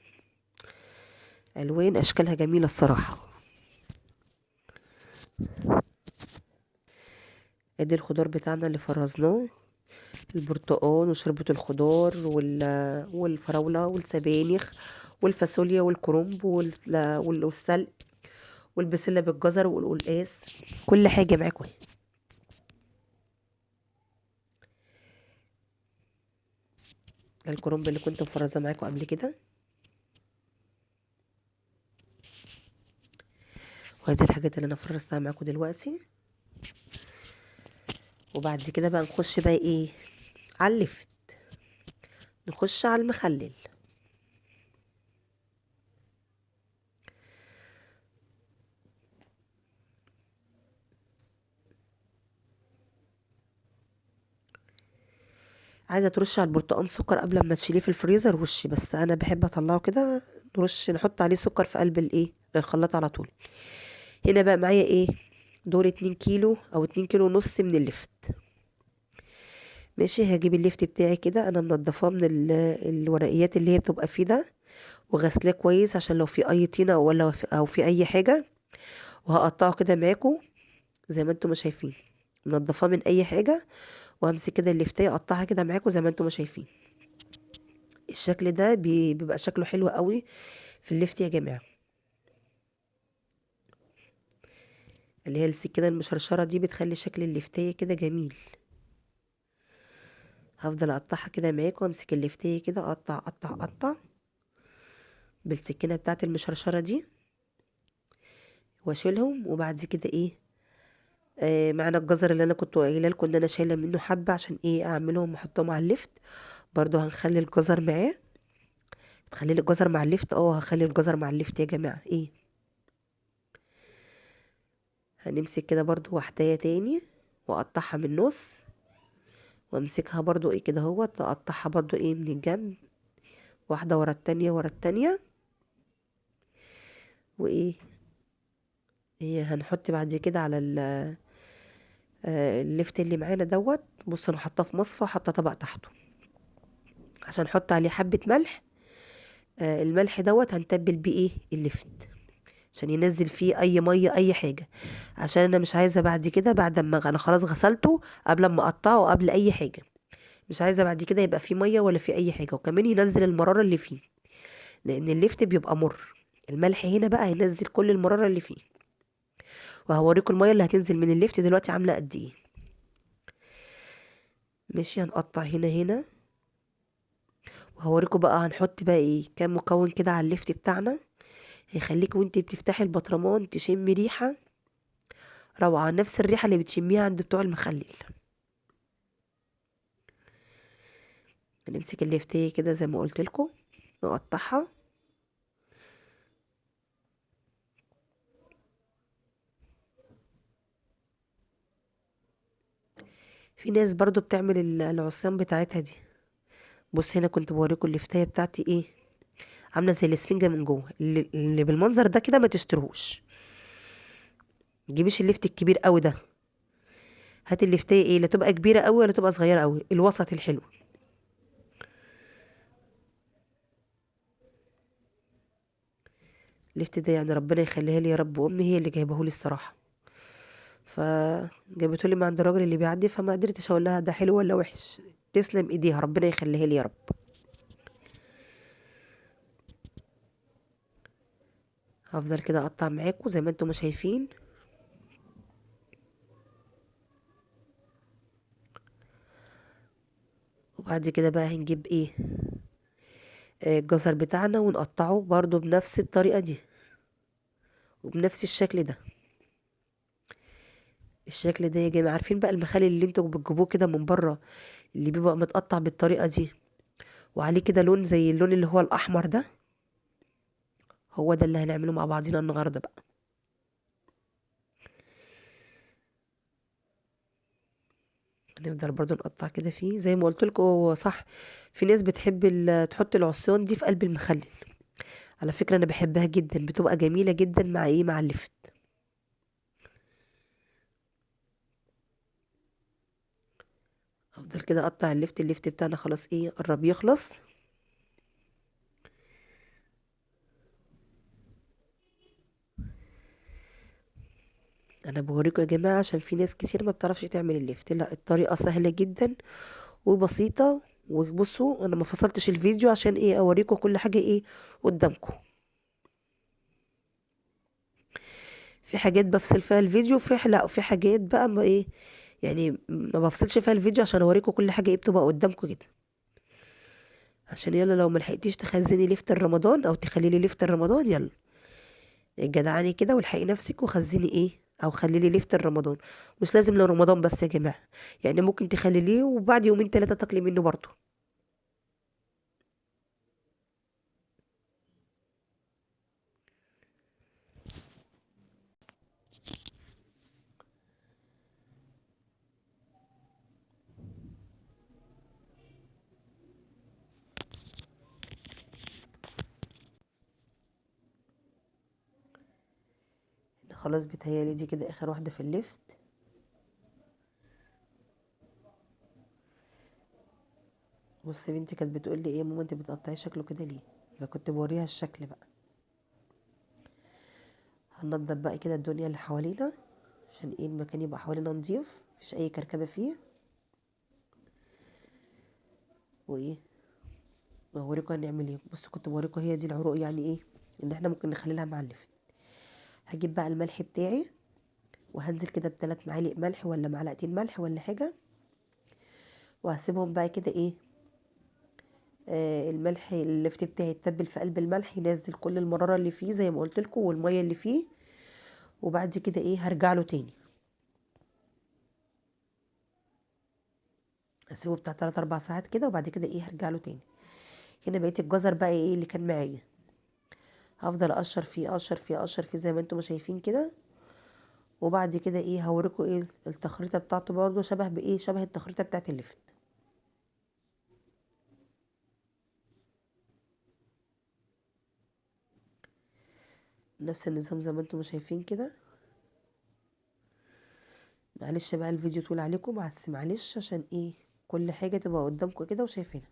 A: الوان اشكالها جميلة الصراحة. ادي الخضار بتاعنا اللي فرزناه، البرتقال وشوربة الخضار والفراولة والسبانخ والفاصوليا والكرنب والسلق والبسلة بالجزر والقلقاس، كل حاجة معاكم اهي. ده الكرنب اللي كنت مفرزاه معاكم قبل كده، وهذه الحاجات اللي انا فرزتها معاكم دلوقتي. وبعد كده بقى نخش بقى ايه على اللفت، نخش على المخلل. عايزه ترش على البرتقال سكر قبل ما تشيليه في الفريزر وشي، بس انا بحب اطلعه كده نحط عليه سكر في قلب الايه الخلاط على طول. هنا بقى معايا ايه دور 2 كيلو او 2 كيلو ونص من اللفت. ماشي، هجيب اللفت بتاعي كده انا منضفاه من الورقيات اللي هي بتبقى فيه ده، وغسلاه كويس عشان لو في اي طينه ولا او في اي حاجه، وهقطعه كده معاكم زي ما انتم ما شايفين، منضفاه من اي حاجه، وامسك كده الليفتيه اقطعها كده معاكم زي ما انتم ما شايفين. الشكل ده بيبقى شكله حلو قوي في الليفت يا جماعه، اللي هي السكينه المشرشره دي بتخلي شكل الليفتيه كده جميل. هفضل اقطعها كده معاكم، وامسك الليفتيه كده اقطع اقطع اقطع بالسكينه بتاعت المشرشره دي، واشيلهم. وبعد كده ايه، معنا الجزر اللي انا كنت قايله لكم ان انا شايله منه حبه عشان ايه اعملهم واحطهم على الليفت. برضو هنخلي الجزر معاه. تخلي لي الجزر مع الليفت، هخلي الجزر مع الليفت يا جماعه. ايه، هنمسك كده برضو واحدايه تاني واقطعها من النص، وامسكها برضو ايه كده اهوت، اقطعها برضو ايه من الجنب، واحده ورا التانية ورا التانية. وايه، هي هنحط بعد كده على الليفت اللي معانا دوت. بص انا حاطاه في مصفى، حاطه طبق تحته عشان نحط عليه حبه ملح. الملح دوت هنتبل بيه ايه الليفت، عشان ينزل فيه اي ميه اي حاجه، عشان انا مش عايزه بعد كده، بعد ما انا خلاص غسلته قبل ما اقطعه قبل اي حاجه، مش عايزه بعد كده يبقى فيه ميه ولا فيه اي حاجه، وكمان ينزل المراره اللي فيه، لان الليفت بيبقى مر. الملح هنا بقى هينزل كل المراره اللي فيه. وهوريكم الميه اللي هتنزل من الليفت دلوقتي عامله قد ايه. ماشي، هنقطع هنا. وهوريكم بقى هنحط بقى ايه كام مكون كده على الليفت بتاعنا، هيخليك وانت بتفتحي البطرمان تشمي ريحه روعه، نفس الريحه اللي بتشميها عند بتوع المخلل. هنمسك الليفتيه كده زي ما قلت لكم، نقطعها. في ناس برضو بتعمل العصيان بتاعتها دي. بص هنا كنت بوريكم الليفتيه بتاعتي ايه، عامله زي الاسفنجه من جوه. اللي بالمنظر ده كده ما تشتروش، تجيبيش الليفت الكبير قوي ده. هات الليفتيه ايه، لا تبقى كبيره قوي ولا تبقى صغيره قوي، الوسط الحلو. الليفت ده يعني ربنا يخليها لي يا رب، امي هي اللي جايبه لي الصراحه، فجابته لي من عند الراجل اللي بيعدي، فما قدرتش اقول لها ده حلو ولا وحش. تسلم ايديها، ربنا يخليها لي يا رب. هفضل كده اقطع معاكم زي ما انتم ما شايفين. وبعد كده بقى هنجيب ايه، الجزر بتاعنا، ونقطعه برضو بنفس الطريقة دي وبنفس الشكل ده. الشكل ده يا جماعة، عارفين بقى المخلل اللي انتوا بتجيبوه كده من بره، اللي بيبقى متقطع بالطريقة دي وعليه كده لون زي اللون اللي هو الأحمر ده، هو ده اللي هنعمله مع بعضينا النهاردة بقى. هنفضل برضو نقطع كده فيه زي ما قلت لكم. هو صح، في ناس بتحب تحط العصيان دي في قلب المخلل. على فكرة انا بحبها جدا، بتبقى جميلة جدا مع ايه، مع اللفت. افضل كده اقطع اللفت بتاعنا خلاص ايه قرب يخلص. انا بوريكم يا جماعة عشان في ناس كتير ما بتعرفش تعمل اللفت، لا الطريقة سهلة جدا وبسيطة. وبصوا انا ما فصلتش الفيديو عشان ايه اوريكم كل حاجة ايه قدامكم. في حاجات بفصل فيها الفيديو، لا في حاجات بقى ما ايه، يعني ما بفصلش فيها الفيديو عشان اوريكم كل حاجة ايه بتبقى قدامكم كده. عشان يلا لو ملحقتيش تخزني لفت رمضان او تخلي لي لفت رمضان، يلا جدعاني كده والحقي نفسك وخزني ايه، او خلي لي لفت رمضان. مش لازم لرمضان بس يا جماعة، يعني ممكن تخلي ليه وبعد يومين ثلاثة تاكلي منه برضه. خلاص بتهيالي دي كده اخر واحدة في اللفت. بص بنتي كانت بتقول لي ايه يا ماما انت بتقطعي شكله كده ليه، فكنت بوريها الشكل بقى. هننضف بقى كده الدنيا اللي حوالينا عشان ايه المكان يبقى حوالينا نضيف، مفيش اي كركبه فيه. وايه بوريكم هنعمل ايه. بصوا كنت بوريكم هي دي العروق يعني ايه ان احنا ممكن نخلي لها معلفه. هجيب بقى الملح بتاعي وهنزل كده ب3 معالق ملح ولا معلقتين ملح ولا حاجه، وهسيبهم بقى كده ايه الملح اللفت بتاعي يتبل في قلب الملح، ينزل كل المراره اللي فيه زي ما قلت لكم والميه اللي فيه. وبعد كده ايه هرجع له تاني، اسيبه بتاع 3 4 ساعات كده وبعد كده ايه هرجع له تاني. هنا بقيت الجزر بقى ايه اللي كان معايا، هفضل اقشر فيه اقشر فيه اقشر فيه زي ما انتم شايفين كده. وبعد كده ايه هوريكم ايه التخريطه بتاعته برضه شبه بايه، شبه التخريطه بتاعت اللفت. نفس النظام زي ما انتم شايفين كده. معلش بقى الفيديو طول عليكم بس معلش عشان ايه كل حاجه تبقى قدامكم كده وشايفينها.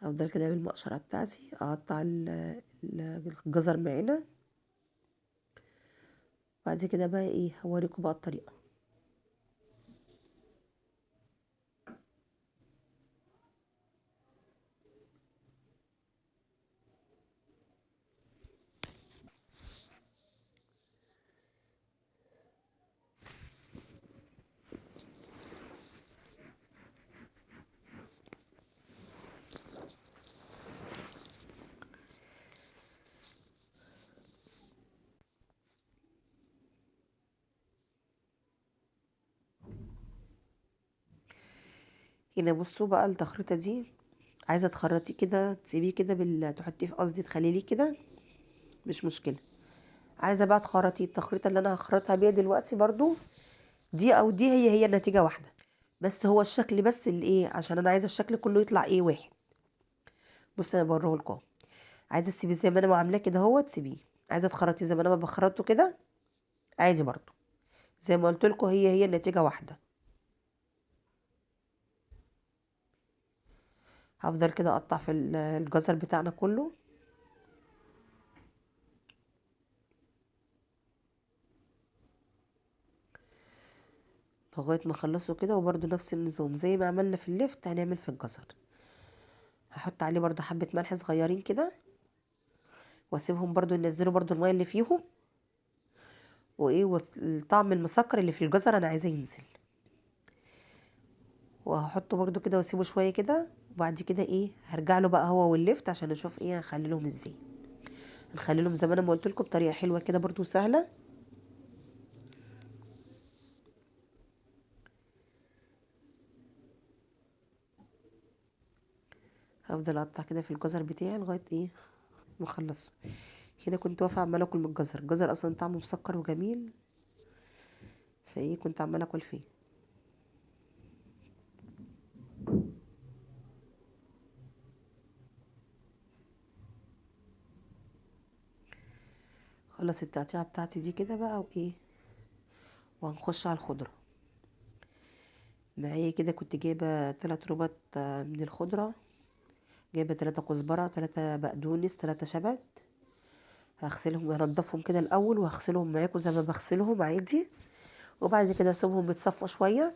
A: هفضل كده بالمقشره بتاعتي اقطع الجزر معانا. بعد كده بقى ايه هوريكم بقى الطريقه. هنا بصوا بقى التخريطه دي، عايزه تخرطيه كده تسيبيه كده تحطيه في قصدي تخليه كده مش مشكله. عايزه بقى تخرطي التخريطه اللي انا هخرطها بيها دلوقتي برضو دي او دي هي النتيجه واحده، بس هو الشكل بس اللي ايه عشان انا عايزه الشكل كله يطلع ايه واحد. بص انا بوريه لكم، عايزه تسيبيه زي ما انا عاملاه كده هو تسيبيه، عايزه تخرطيه زي ما انا ما بخرطه كده عادي برضو. زي ما قلت لكم هي النتيجه واحده. هفضل كده اقطع في الجزر بتاعنا كله لغايه ما اخلصه كده. وبرضو نفس النظام زي ما عملنا في اللفت هنعمل في الجزر. هحط عليه برضو حبه ملح صغيرين كده واسيبهم برضو ينزلوا برضو الميه اللي فيهم، وايه والطعم المسكر اللي في الجزر انا عايزاه ينزل. وهحطه برضو كده واسيبه شويه كده. وبعد كده ايه هرجع له بقى هو واللفت عشان نشوف ايه هنخلي لهم ازاي. هنخلي لهم زي ما انا ما قلت لكم بطريقه حلوه كده برضو سهله. هفضل اقطع كده في الجزر بتاعي لغايه ايه ما اخلصه. كده كنت واقفه عماله اكل من الجزر، الجزر اصلا طعمه مسكر وجميل، فايه كنت عماله اكل فيه. خلص التقطيعه بتاعتي دي كده بقى وايه وهنخش على الخضره. معايا كده كنت جايبه 3 ربط من الخضره، جايبه 3 كزبره 3 بقدونس 3 شبت. هغسلهم هنضفهم كده الاول وهغسلهم معاكم زي ما بغسلهم عادي. وبعد كده اسيبهم يتصفوا شويه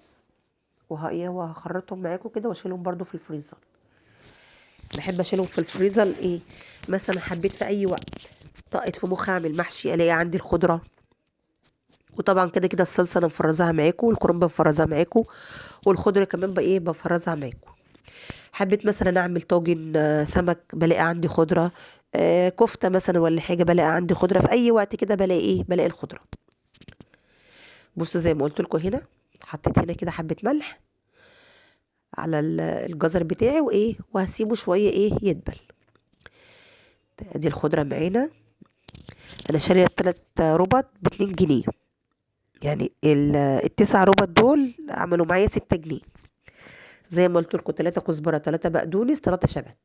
A: وهخرطهم معاكم كده واشيلهم برضو في الفريزر. بحب اشيلهم في الفريزر ايه مثلا حبيت في اي وقت طقت في مخي اعمل محشي الاقي عندي الخضره. وطبعا كده كده الصلصه انا مفرزاها معاكم والكرنب بفرزها معاكم والخضره كمان بقى ايه بفرزها معاكم. حبيت مثلا اعمل طاجن سمك بلاقي عندي خضره، كفته مثلا ولا حاجه بلاقي عندي خضره في اي وقت كده بلاقي ايه بلاقي الخضره. بصوا زي ما قلت لكم هنا حطيت هنا كده حبه ملح على الجزر بتاعي وايه وهسيبه شويه ايه يدبل. ادي الخضره معانا. انا شاريه 3 ربط ب2 جنيه، يعني ال9 ربط دول عملوا معايا 6 جنيه. زي ما قلت لكم 3 كزبره 3 بقدونس 3 شبت.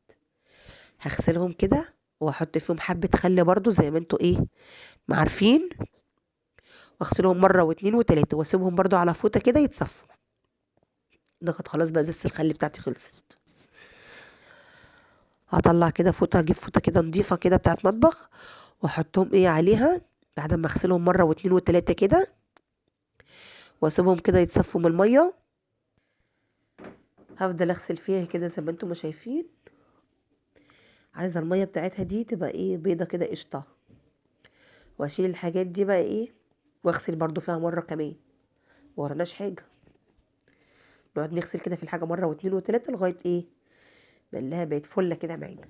A: هغسلهم كده واحط فيهم حبه خل برضو زي ما انتوا ايه ما عارفين. واغسلهم مره واتنين وتلاته واسيبهم برضو على فوطه كده يتصفوا. ده كانت خلاص بقى ازازه الخل بتاعتي خلصت. هطلع كده فوطه، هجيب فوطه كده نضيفه كده بتاعت مطبخ، واحطهم ايه عليها بعد ما اغسلهم مره واتنين وتلاته كده، واسيبهم كده يتصفوا من الميه. هفضل اغسل فيها كده زي ما انتم ما شايفين. عايزه الميه بتاعتها دي تبقى ايه بيضه كده قشطه. واشيل الحاجات دي بقى ايه، واغسل برضو فيها مره كمان. ورناش حاجه، نقعد نغسل كده في الحاجه مره واتنين وتلاته لغايه ايه ما نلاقيها بقت فله كده معانا.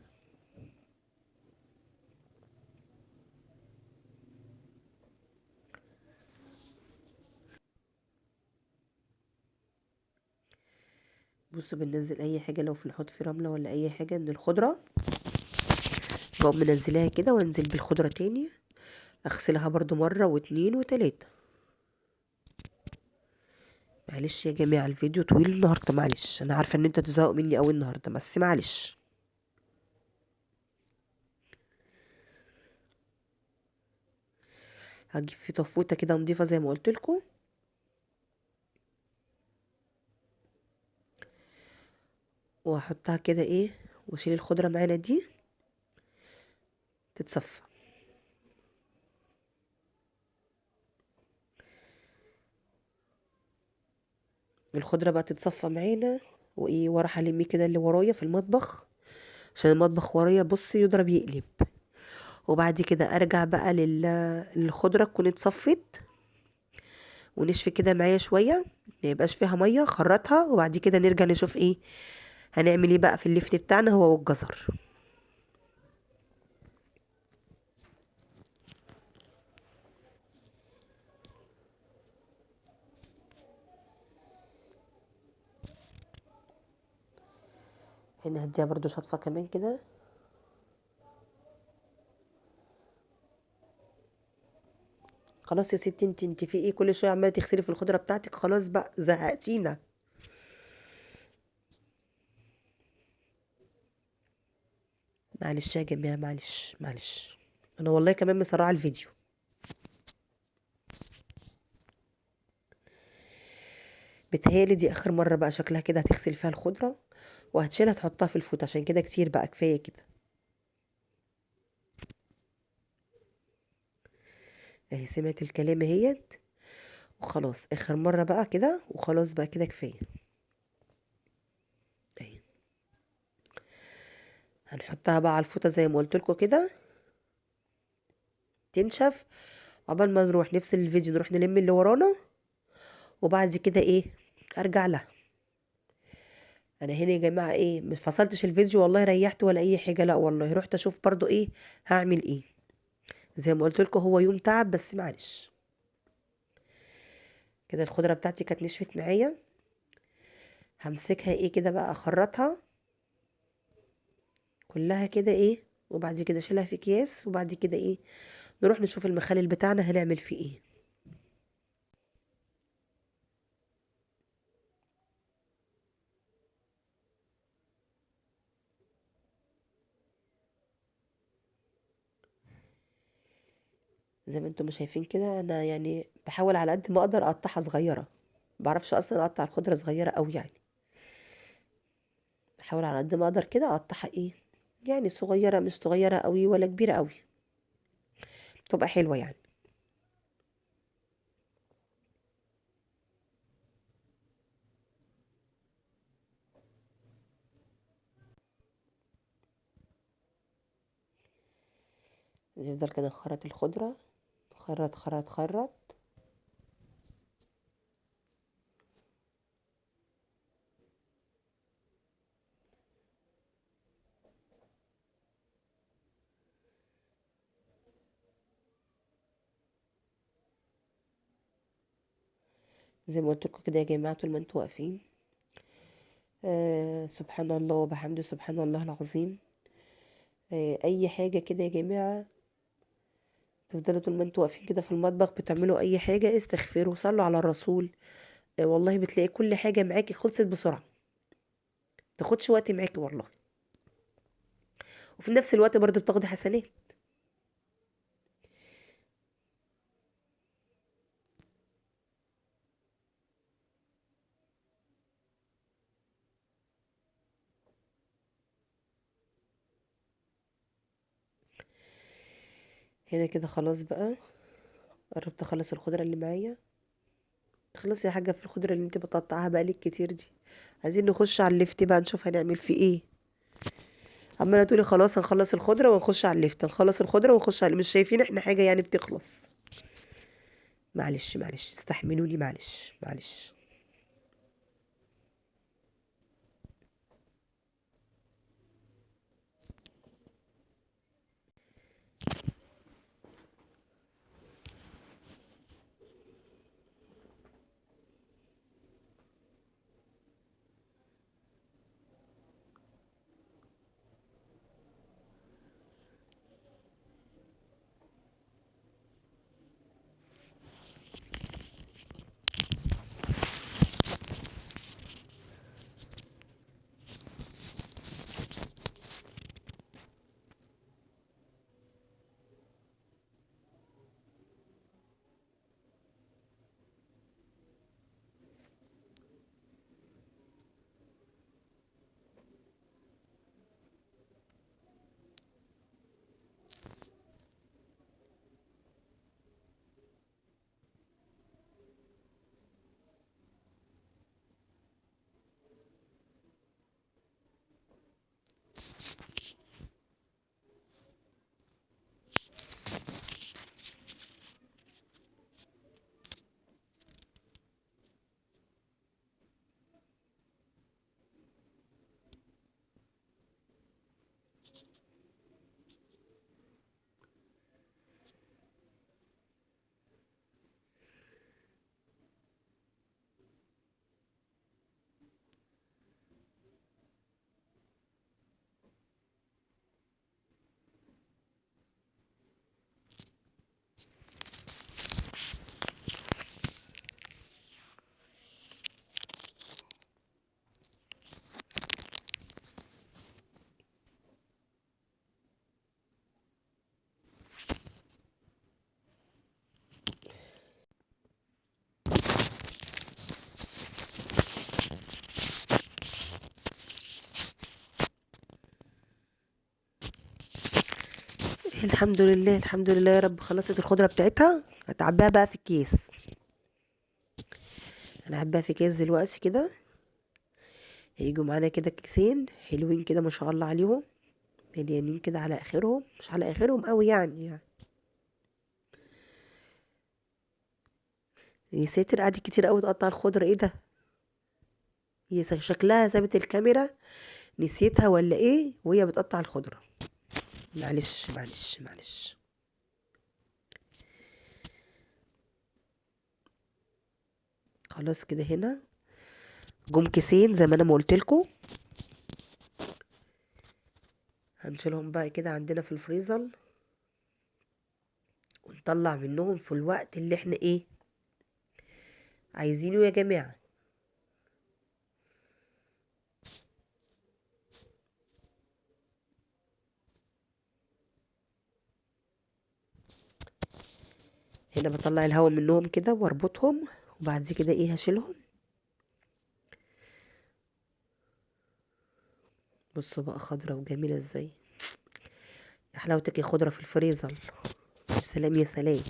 A: بصوا بننزل اي حاجه لو في الحوض في رمله ولا اي حاجه من الخضره، بقوم منزلاها كده وانزل بالخضره تاني، اغسلها برضو مره واتنين وتلاته. معلش يا جماعه الفيديو طويل النهارده، معلش انا عارفه ان انتوا تزهقوا مني قوي النهارده، بس معلش. هجيب في طفوطه كده نضيفه زي ما قلت لكم، واحطها كده ايه، واشيل الخضره معانا دي تتصفى. الخضره بقى تتصفى معانا، وايه واروح الم كده اللي ورايا في المطبخ، عشان المطبخ ورايا بص يضرب يقلب. وبعد كده ارجع بقى للخضره تكون اتصفت ونشفي كده معايا شويه، ما يبقاش فيها ميه، خرطها. وبعد كده نرجع نشوف ايه هنعمل ايه بقى في اللفت بتاعنا هو والجزر. هنا هديها برضو شطفه كمان كده. خلاص يا ستي، انت في ايه كل شويه عماله تغسلي في الخضره بتاعتك؟ خلاص بقى زهقتينا. معلش يا جماعه، معلش معلش، انا والله كمان مسرعه الفيديو. بتهيالي دي اخر مره بقى شكلها كده هتغسل فيها الخضره، وهتشيلها تحطها في الفوط، عشان كده كتير بقى، كفايه كده. اهي سمعت الكلام اهيت، وخلاص اخر مره بقى كده، وخلاص بقى كده كفايه. اهي هنحطها بقى على الفوطه زي ما قلت لكم كده تنشف، عقبال ما نروح نفصل الفيديو نروح نلم اللي ورانا، وبعد كده ايه ارجع لها. انا هنا يا جماعه ايه ما فصلتش الفيديو والله، ريحت ولا اي حاجه، لا والله رحت اشوف برضو ايه هعمل ايه. زي ما قلت لكم هو يوم تعب، بس معلش. كده الخضره بتاعتي كانت نشفت معايا، همسكها ايه كده بقى اخرطها كلها كده ايه، وبعد كده اشيلها في اكياس، وبعد كده ايه نروح نشوف المخلل بتاعنا هنعمل فيه ايه. زي ما انتم شايفين كده، انا يعني بحاول على قد ما اقدر اقطعها صغيره، بعرفش اصلا اقطع الخضره صغيره قوي يعني. بحاول على قد ما اقدر كده اقطعها ايه يعني صغيره، مش صغيره قوي ولا كبيره قوي، تبقى حلوه يعني. نفضل كده نخرط الخضره، خرط خرط خرط. زي ما قلت لكم كده يا جماعه، طول ما انتوا واقفين سبحان الله وبحمده سبحان الله العظيم. اي حاجه كده يا جماعه، تفضلوا طول ما انتوا واقفين كده في المطبخ بتعملوا اي حاجه استغفروا صلوا على الرسول. والله بتلاقي كل حاجه معاكي خلصت بسرعه، تاخدش وقت معاكي والله، وفي نفس الوقت برضه بتاخدي حسنات. هنا كده خلاص بقى، قربت اخلص الخضرة اللي معايا. تخلصي يا حاجة في الخضرة اللي انت بتقطعها بقالك كتير دي. عايزين نخش على اللفت بقى نشوف هنعمل فيه ايه. عمالة تقولي خلاص هنخلص الخضرة ونخش على اللفت، نخلص الخضرة ونخش على، مش شايفين احنا حاجة يعني بتخلص. معلش معلش استحملوني، معلش معلش. الحمد لله الحمد لله يا رب، خلصت الخضرة بتاعتها. هتعبيها بقى في الكيس. انا هعبيها في كيس دلوقتي كده. هيجوا معانا كده كيسين حلوين كده ما شاء الله عليهم، مليانين كده على اخرهم، مش على اخرهم قوي يعني. يا ساتر، قعدت كتير قوي تقطع الخضرة، ايه ده؟ هي شكلها سابت الكاميرا، نسيتها ولا ايه وهي بتقطع الخضرة؟ معلش معلش معلش. خلاص كده هنا جم كيسين زي ما انا ما قلتلكوا. هنشيلهم بقى كده عندنا في الفريزر، ونطلع منهم في الوقت اللي احنا ايه عايزينه يا جماعة. هنا بطلع الهواء منهم كده واربطهم، وبعد كده ايه هشيلهم. بصوا بقى خضرة وجميلة ازاي، يا حلاوتك يا خضرة في الفريزر. يا سلام يا سلام.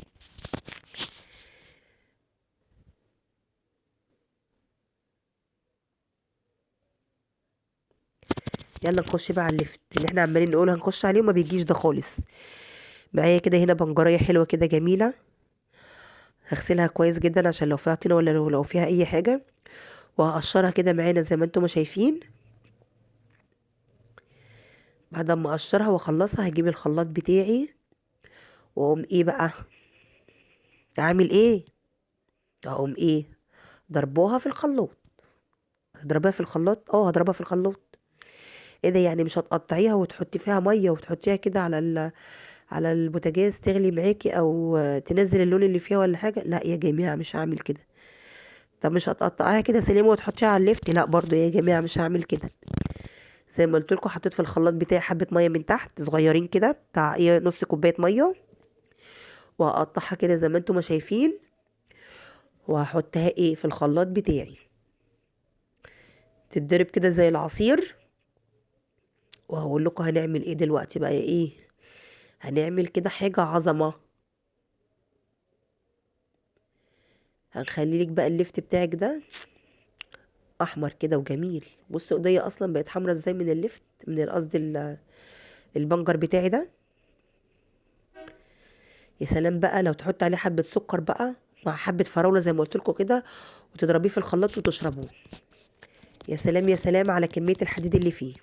A: يلا نخش بقى على الليفت اللي احنا عمالين نقول هنخش عليه وما بيجيش ده خالص. معايا كده هنا بنجرية حلوة كده جميلة، هغسلها كويس جدا عشان لو فيها طينة ولا لو فيها اي حاجة، وهقشرها كده معانا زي ما انتم ما شايفين. بعد ما اقشرها واخلصها هجيب الخلاط بتاعي، واقوم ايه بقى اعمل ايه، اقوم ايه ضربوها في الخلاط. هضربها في الخلاط، هضربها في الخلاط. ايه ده يعني مش هتقطعيها وتحطي فيها ميه وتحطيها كده على البوتاجاز تغلي معاكي، او تنزل اللون اللي فيها ولا حاجه؟ لا يا جماعه مش هعمل كده. طب مش هتقطعيها كده سليمه وتحطيها على الليفت؟ لا برضو يا جماعه مش هعمل كده. زي ما قلت لكم حطيت في الخلاط بتاعي حبه ميه من تحت صغيرين كده، بتاع ايه نص كوبايه ميه، وهقطعها كده زي ما انتم ما شايفين، وهحطها ايه في الخلاط بتاعي تتضرب كده زي العصير. وهقول لكم هنعمل ايه دلوقتي بقى ايه. هنعمل كده حاجة عظمة. هنخلي لك بقى اللفت بتاعك ده احمر كده وجميل. بص ايديا اصلا بقت حمرا ازاي من اللفت، من قصدي البنجر بتاعي ده. يا سلام بقى لو تحط عليه حبة سكر بقى مع حبة فراولة زي ما قلت لكم كده، وتضربيه في الخلاط وتشربوه. يا سلام يا سلام على كمية الحديد اللي فيه.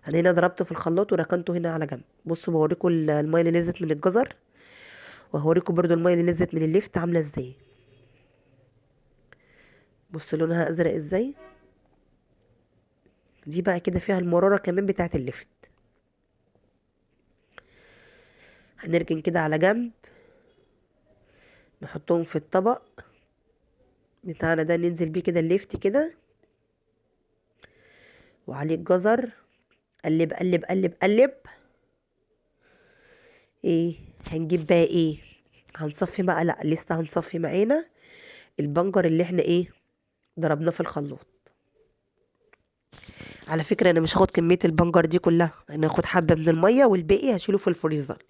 A: انا هنا ضربته في الخلاط وركنته هنا على جنب. بصوا بوريكم المية اللي نزلت من الجزر، وهوريكم برضو المية اللي نزلت من اللفت عاملة ازاي. بصوا لونها ازرق ازاي. دي بقى كده فيها المرارة كمان بتاعت اللفت. هنركن كده على جنب، نحطهم في الطبق بتاعنا ده، ننزل بيه كده اللفت كده وعليه الجزر. قلب قلب قلب قلب. ايه هنجيب بقى ايه؟ هنصفي بقى، لا لسه هنصفي معانا البنجر اللي احنا ايه ضربناه في الخلاط. على فكرة انا مش هاخد كمية البنجر دي كلها، انا هاخد حبة من المية والباقي هشيله في الفريزر.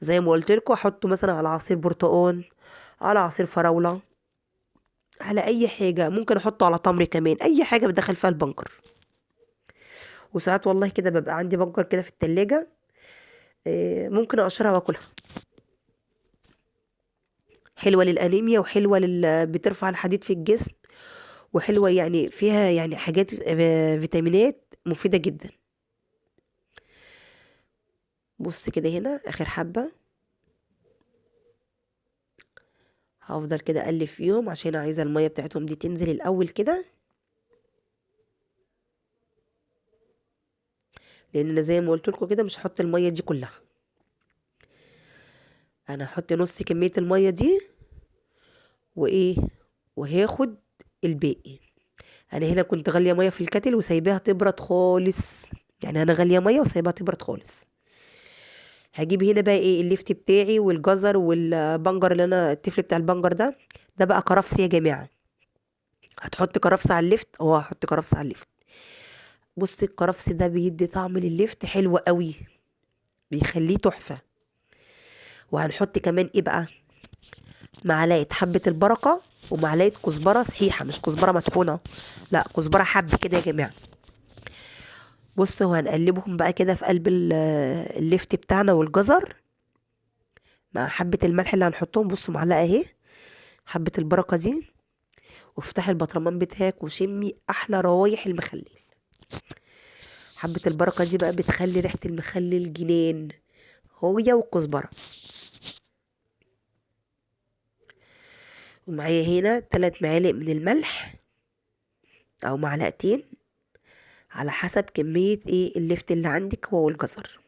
A: زي ما قلت لكم احطه مثلا على عصير برتقال، على عصير فراولة، على اي حاجة. ممكن احطه على تمر كمان، اي حاجة بدخل فيها البنجر. وساعات والله كده ببقى عندي بنجر كده في التلاجة، ممكن اقشرها واكلها. حلوة للأنيميا، وحلوة بترفع الحديد في الجسم، وحلوة يعني فيها يعني حاجات فيتامينات مفيدة جدا. بص كده هنا آخر حبة، هفضل كده أقلب فيهم عشان عايزة المية بتاعتهم دي تنزل الأول كده. لأن أنا زي ما قلت لكم كده مش هحط المية دي كلها، أنا هحط نص كمية المية دي وإيه، وهاخد الباقي. أنا هنا كنت غالية مية في الكتل وسايباها تبرد خالص، يعني أنا غالية مية وسايباها تبرد خالص. هجيب هنا بقى ايه الليفت بتاعي والجزر والبنجر اللي انا التفل بتاع البنجر ده بقى كرفس يا جماعه. هتحط كرفس على الليفت، هحط كرفس على الليفت. بص الكرفس ده بيدي طعم للليفت حلو قوي، بيخليه تحفه. وهنحط كمان ايه بقى، معلقه حبه البركه ومعلقه كزبره صحيحه، مش كزبره مطحونه، لا كزبره حب كده يا جماعه. بصوا هنقلبهم بقى كده في قلب الليفت بتاعنا والجزر مع حبه الملح اللي هنحطهم. بصوا معلقه اهي حبه البركه دي، وافتحي البطرمان بتاعك وشمي احلى روايح المخلل. حبة البركة دي بقى بتخلي ريحة المخلل جنان، هوية والكزبرة. ومعايا هنا 3 معالق من الملح او معلقتين على حسب كمية ايه اللفت اللي عندك هو والجزر.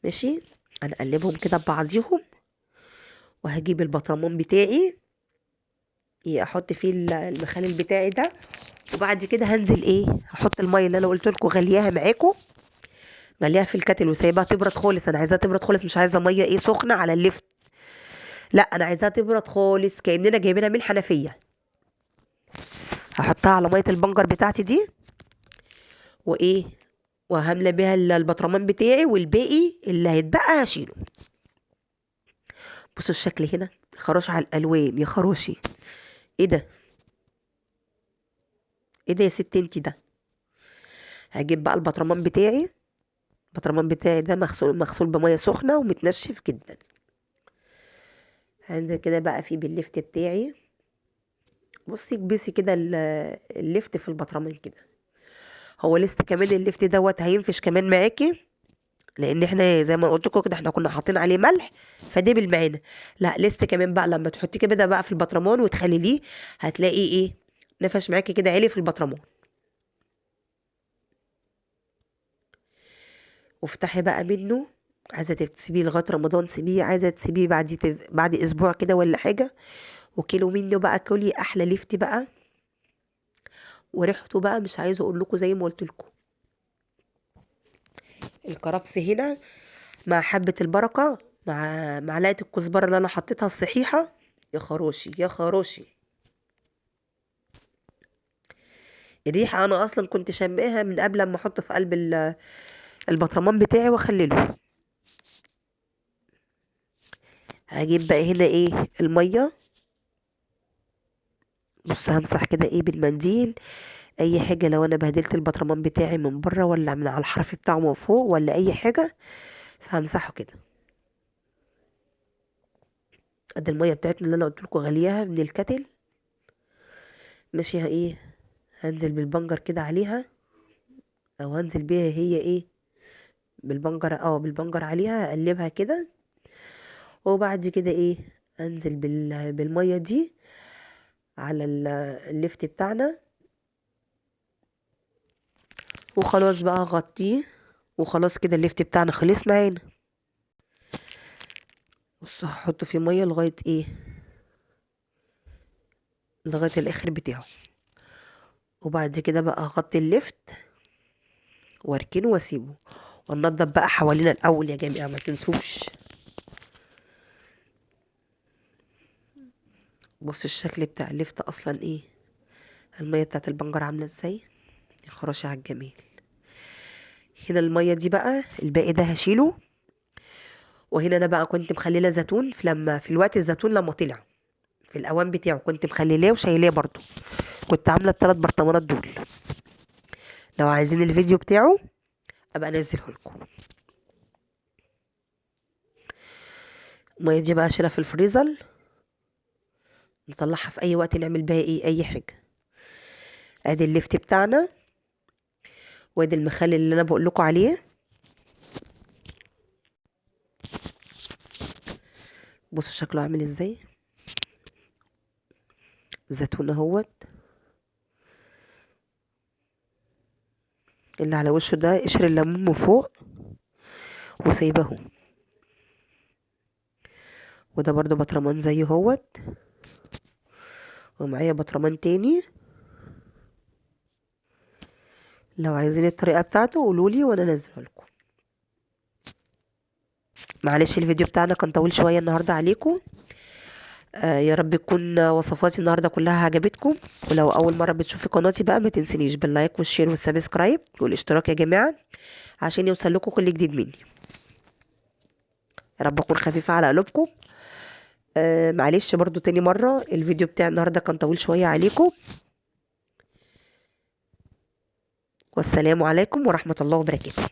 A: ماشي، هنقلبهم كده ببعضيهم. وهجيب البطرمان بتاعي احط فيه المخلل بتاعي ده. وبعد كده هنزل ايه، هحط الميه اللي انا قلت لكم غلياها معاكم، غليها في الكاتل وسايبها تبرد خالص. انا عايزاها تبرد خالص، مش عايزه ميه ايه سخنه على اللفت، لا انا عايزاها تبرد خالص كاننا جايبينها من الحنفيه. هحطها على ميه البنجر بتاعتي دي وايه، وهملى بيها البطرمان بتاعي، والباقي اللي هيتبقى هشيله. بصوا الشكل هنا، خروش على الالوان يا خروشي. ايه ده، ايه ده يا ست انتي ده. هجيب بقى البطرمان بتاعي ده مغسول بميه سخنه ومتنشف جدا. هنزل كده بقى فيه باللفت بتاعي. بصي كبسي كده اللفت في البطرمان كده. هو لسه كمان اللفت هينفش كمان معاكي، لان احنا زي ما قلت لكم كده احنا كنا حاطين عليه ملح فدبل معانا. لا لسه كمان بقى لما تحطيه كده بقى في البطرمان وتخليه هتلاقي ايه نفش معاكي كده عالي في البطرمان. وافتحي بقى منه، عايزه تسيبيه لغايه رمضان سيبيه، عايزه تسيبيه بعد اسبوع كده ولا حاجه، وكيلو منه بقى كلي احلى ليفتي بقى. وريحته بقى مش عايزه اقول لكم زي ما قلت لكم. الكرفس هنا مع حبه البركه مع معلقه الكزبره اللي انا حطيتها الصحيحه، يا خروشي يا خروشي. الريحة انا اصلا كنت شاماها من قبل ما احطه في قلب البطرمان بتاعي واخلله. هجيب بقى هنا ايه المية. بص همسح كده ايه بالمنديل اي حاجة، لو انا بهدلت البطرمان بتاعي من بره ولا من على الحرف بتاعه من فوق ولا اي حاجة، فهمسحه كده. قد المية بتاعتنا اللي انا قلت لكم غليها من الكتل. ماشي ايه، هنزل بالبنجر كده عليها، او هنزل بيها هي ايه بالبنجر، بالبنجر عليها اقلبها كده. وبعد كده ايه انزل بالمية دي على الليفت بتاعنا، وخلاص بقى اغطيه. وخلاص كده الليفت بتاعنا خلص معانا. بص هحطه في مية لغاية ايه، لغاية الاخر بتاعه. وبعد كده بقى اغطي الليفت واركنه واسيبه. وننضف بقى حوالينا الاول يا جماعة، ما تنسوش. بص الشكل بتاع الليفت اصلا ايه، المية بتاعت البنجر عاملة ازاي، يا خراشي على الجميل. هنا المية دي بقى الباقي ده هشيله. وهنا انا بقى كنت مخلله زيتون في الوقت الزيتون لما طلع في الاوان بتاعه كنت مخليلاه وشايلاه برضو. كنت عامله الثلاث برطمانات دول. لو عايزين الفيديو بتاعه ابقى انزله لكم. الميه دي بقى اشيلها في الفريزر، نطلعها في اي وقت نعمل بيها ايه اي حاجه. ادي الليفت بتاعنا، وادي المخلل اللي انا بقول لكم عليه. بصوا شكله عامل ازاي، زيتون اهوت. اللي على وشه ده قشر الليمون من فوق وسايبه. وده برضو بطرمان زي هوت. ومعايا بطرمان تاني، لو عايزين الطريقه بتاعته قولولي وانا انزله لكم. معلش الفيديو بتاعنا كان طويل شويه النهارده عليكم. يا رب تكون وصفاتي النهارده كلها عجبتكم. ولو اول مره بتشوفي قناتي بقى ما تنسنيش باللايك والشير والسبسكرايب والاشتراك يا جماعه، عشان يوصل لكم كل جديد مني. يا رب اكون خفيفه على قلوبكم. معلش برضو تاني مره الفيديو بتاع النهارده كان طويل شويه عليكم. والسلام عليكم ورحمه الله وبركاته.